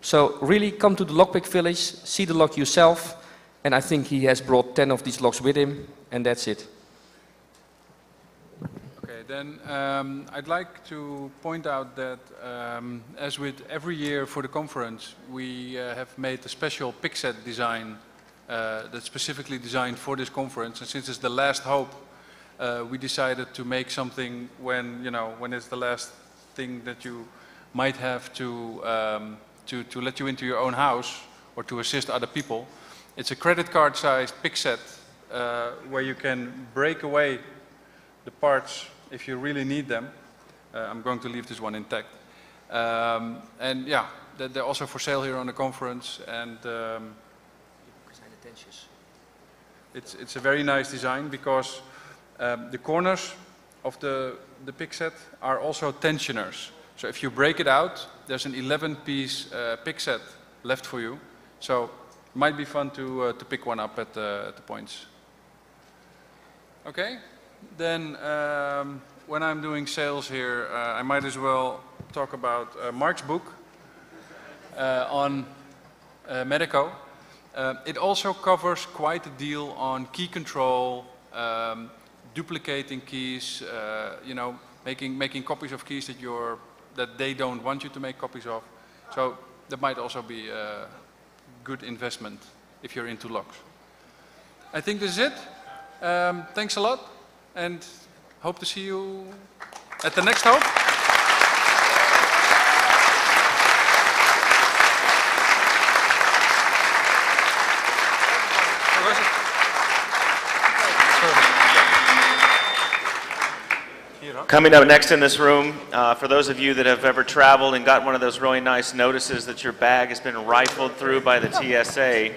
So really come to the Lockpick Village, see the lock yourself, and I think he has brought 10 of these locks with him, and that's it. Okay, then I'd like to point out that as with every year for the conference, we have made a special pick set design that's specifically designed for this conference. And since it's the last hope, we decided to make something when, you know, when it's the last thing that you might have to let you into your own house or to assist other people. It's a credit card sized pick set where you can break away the parts if you really need them. I'm going to leave this one intact. And yeah, they're also for sale here on the conference. And it's a very nice design because the corners of the pick set are also tensioners. So if you break it out, there's an 11-piece pick set left for you. So it might be fun to pick one up at the points. Okay, then when I'm doing sales here, I might as well talk about Mark's book on Medico. It also covers quite a deal on key control, duplicating keys, you know, making copies of keys that they don't want you to make copies of. So that might also be a good investment if you're into locks. I think this is it. Thanks a lot, and hope to see you at the next hope. Coming up next in this room, for those of you that have ever traveled and got one of those really nice notices that your bag has been rifled through by the TSA,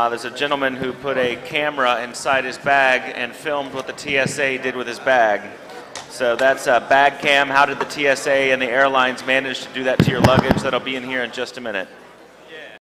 there's a gentleman who put a camera inside his bag and filmed what the TSA did with his bag. So that's a bag cam. How did the TSA and the airlines manage to do that to your luggage? That'll be in here in just a minute.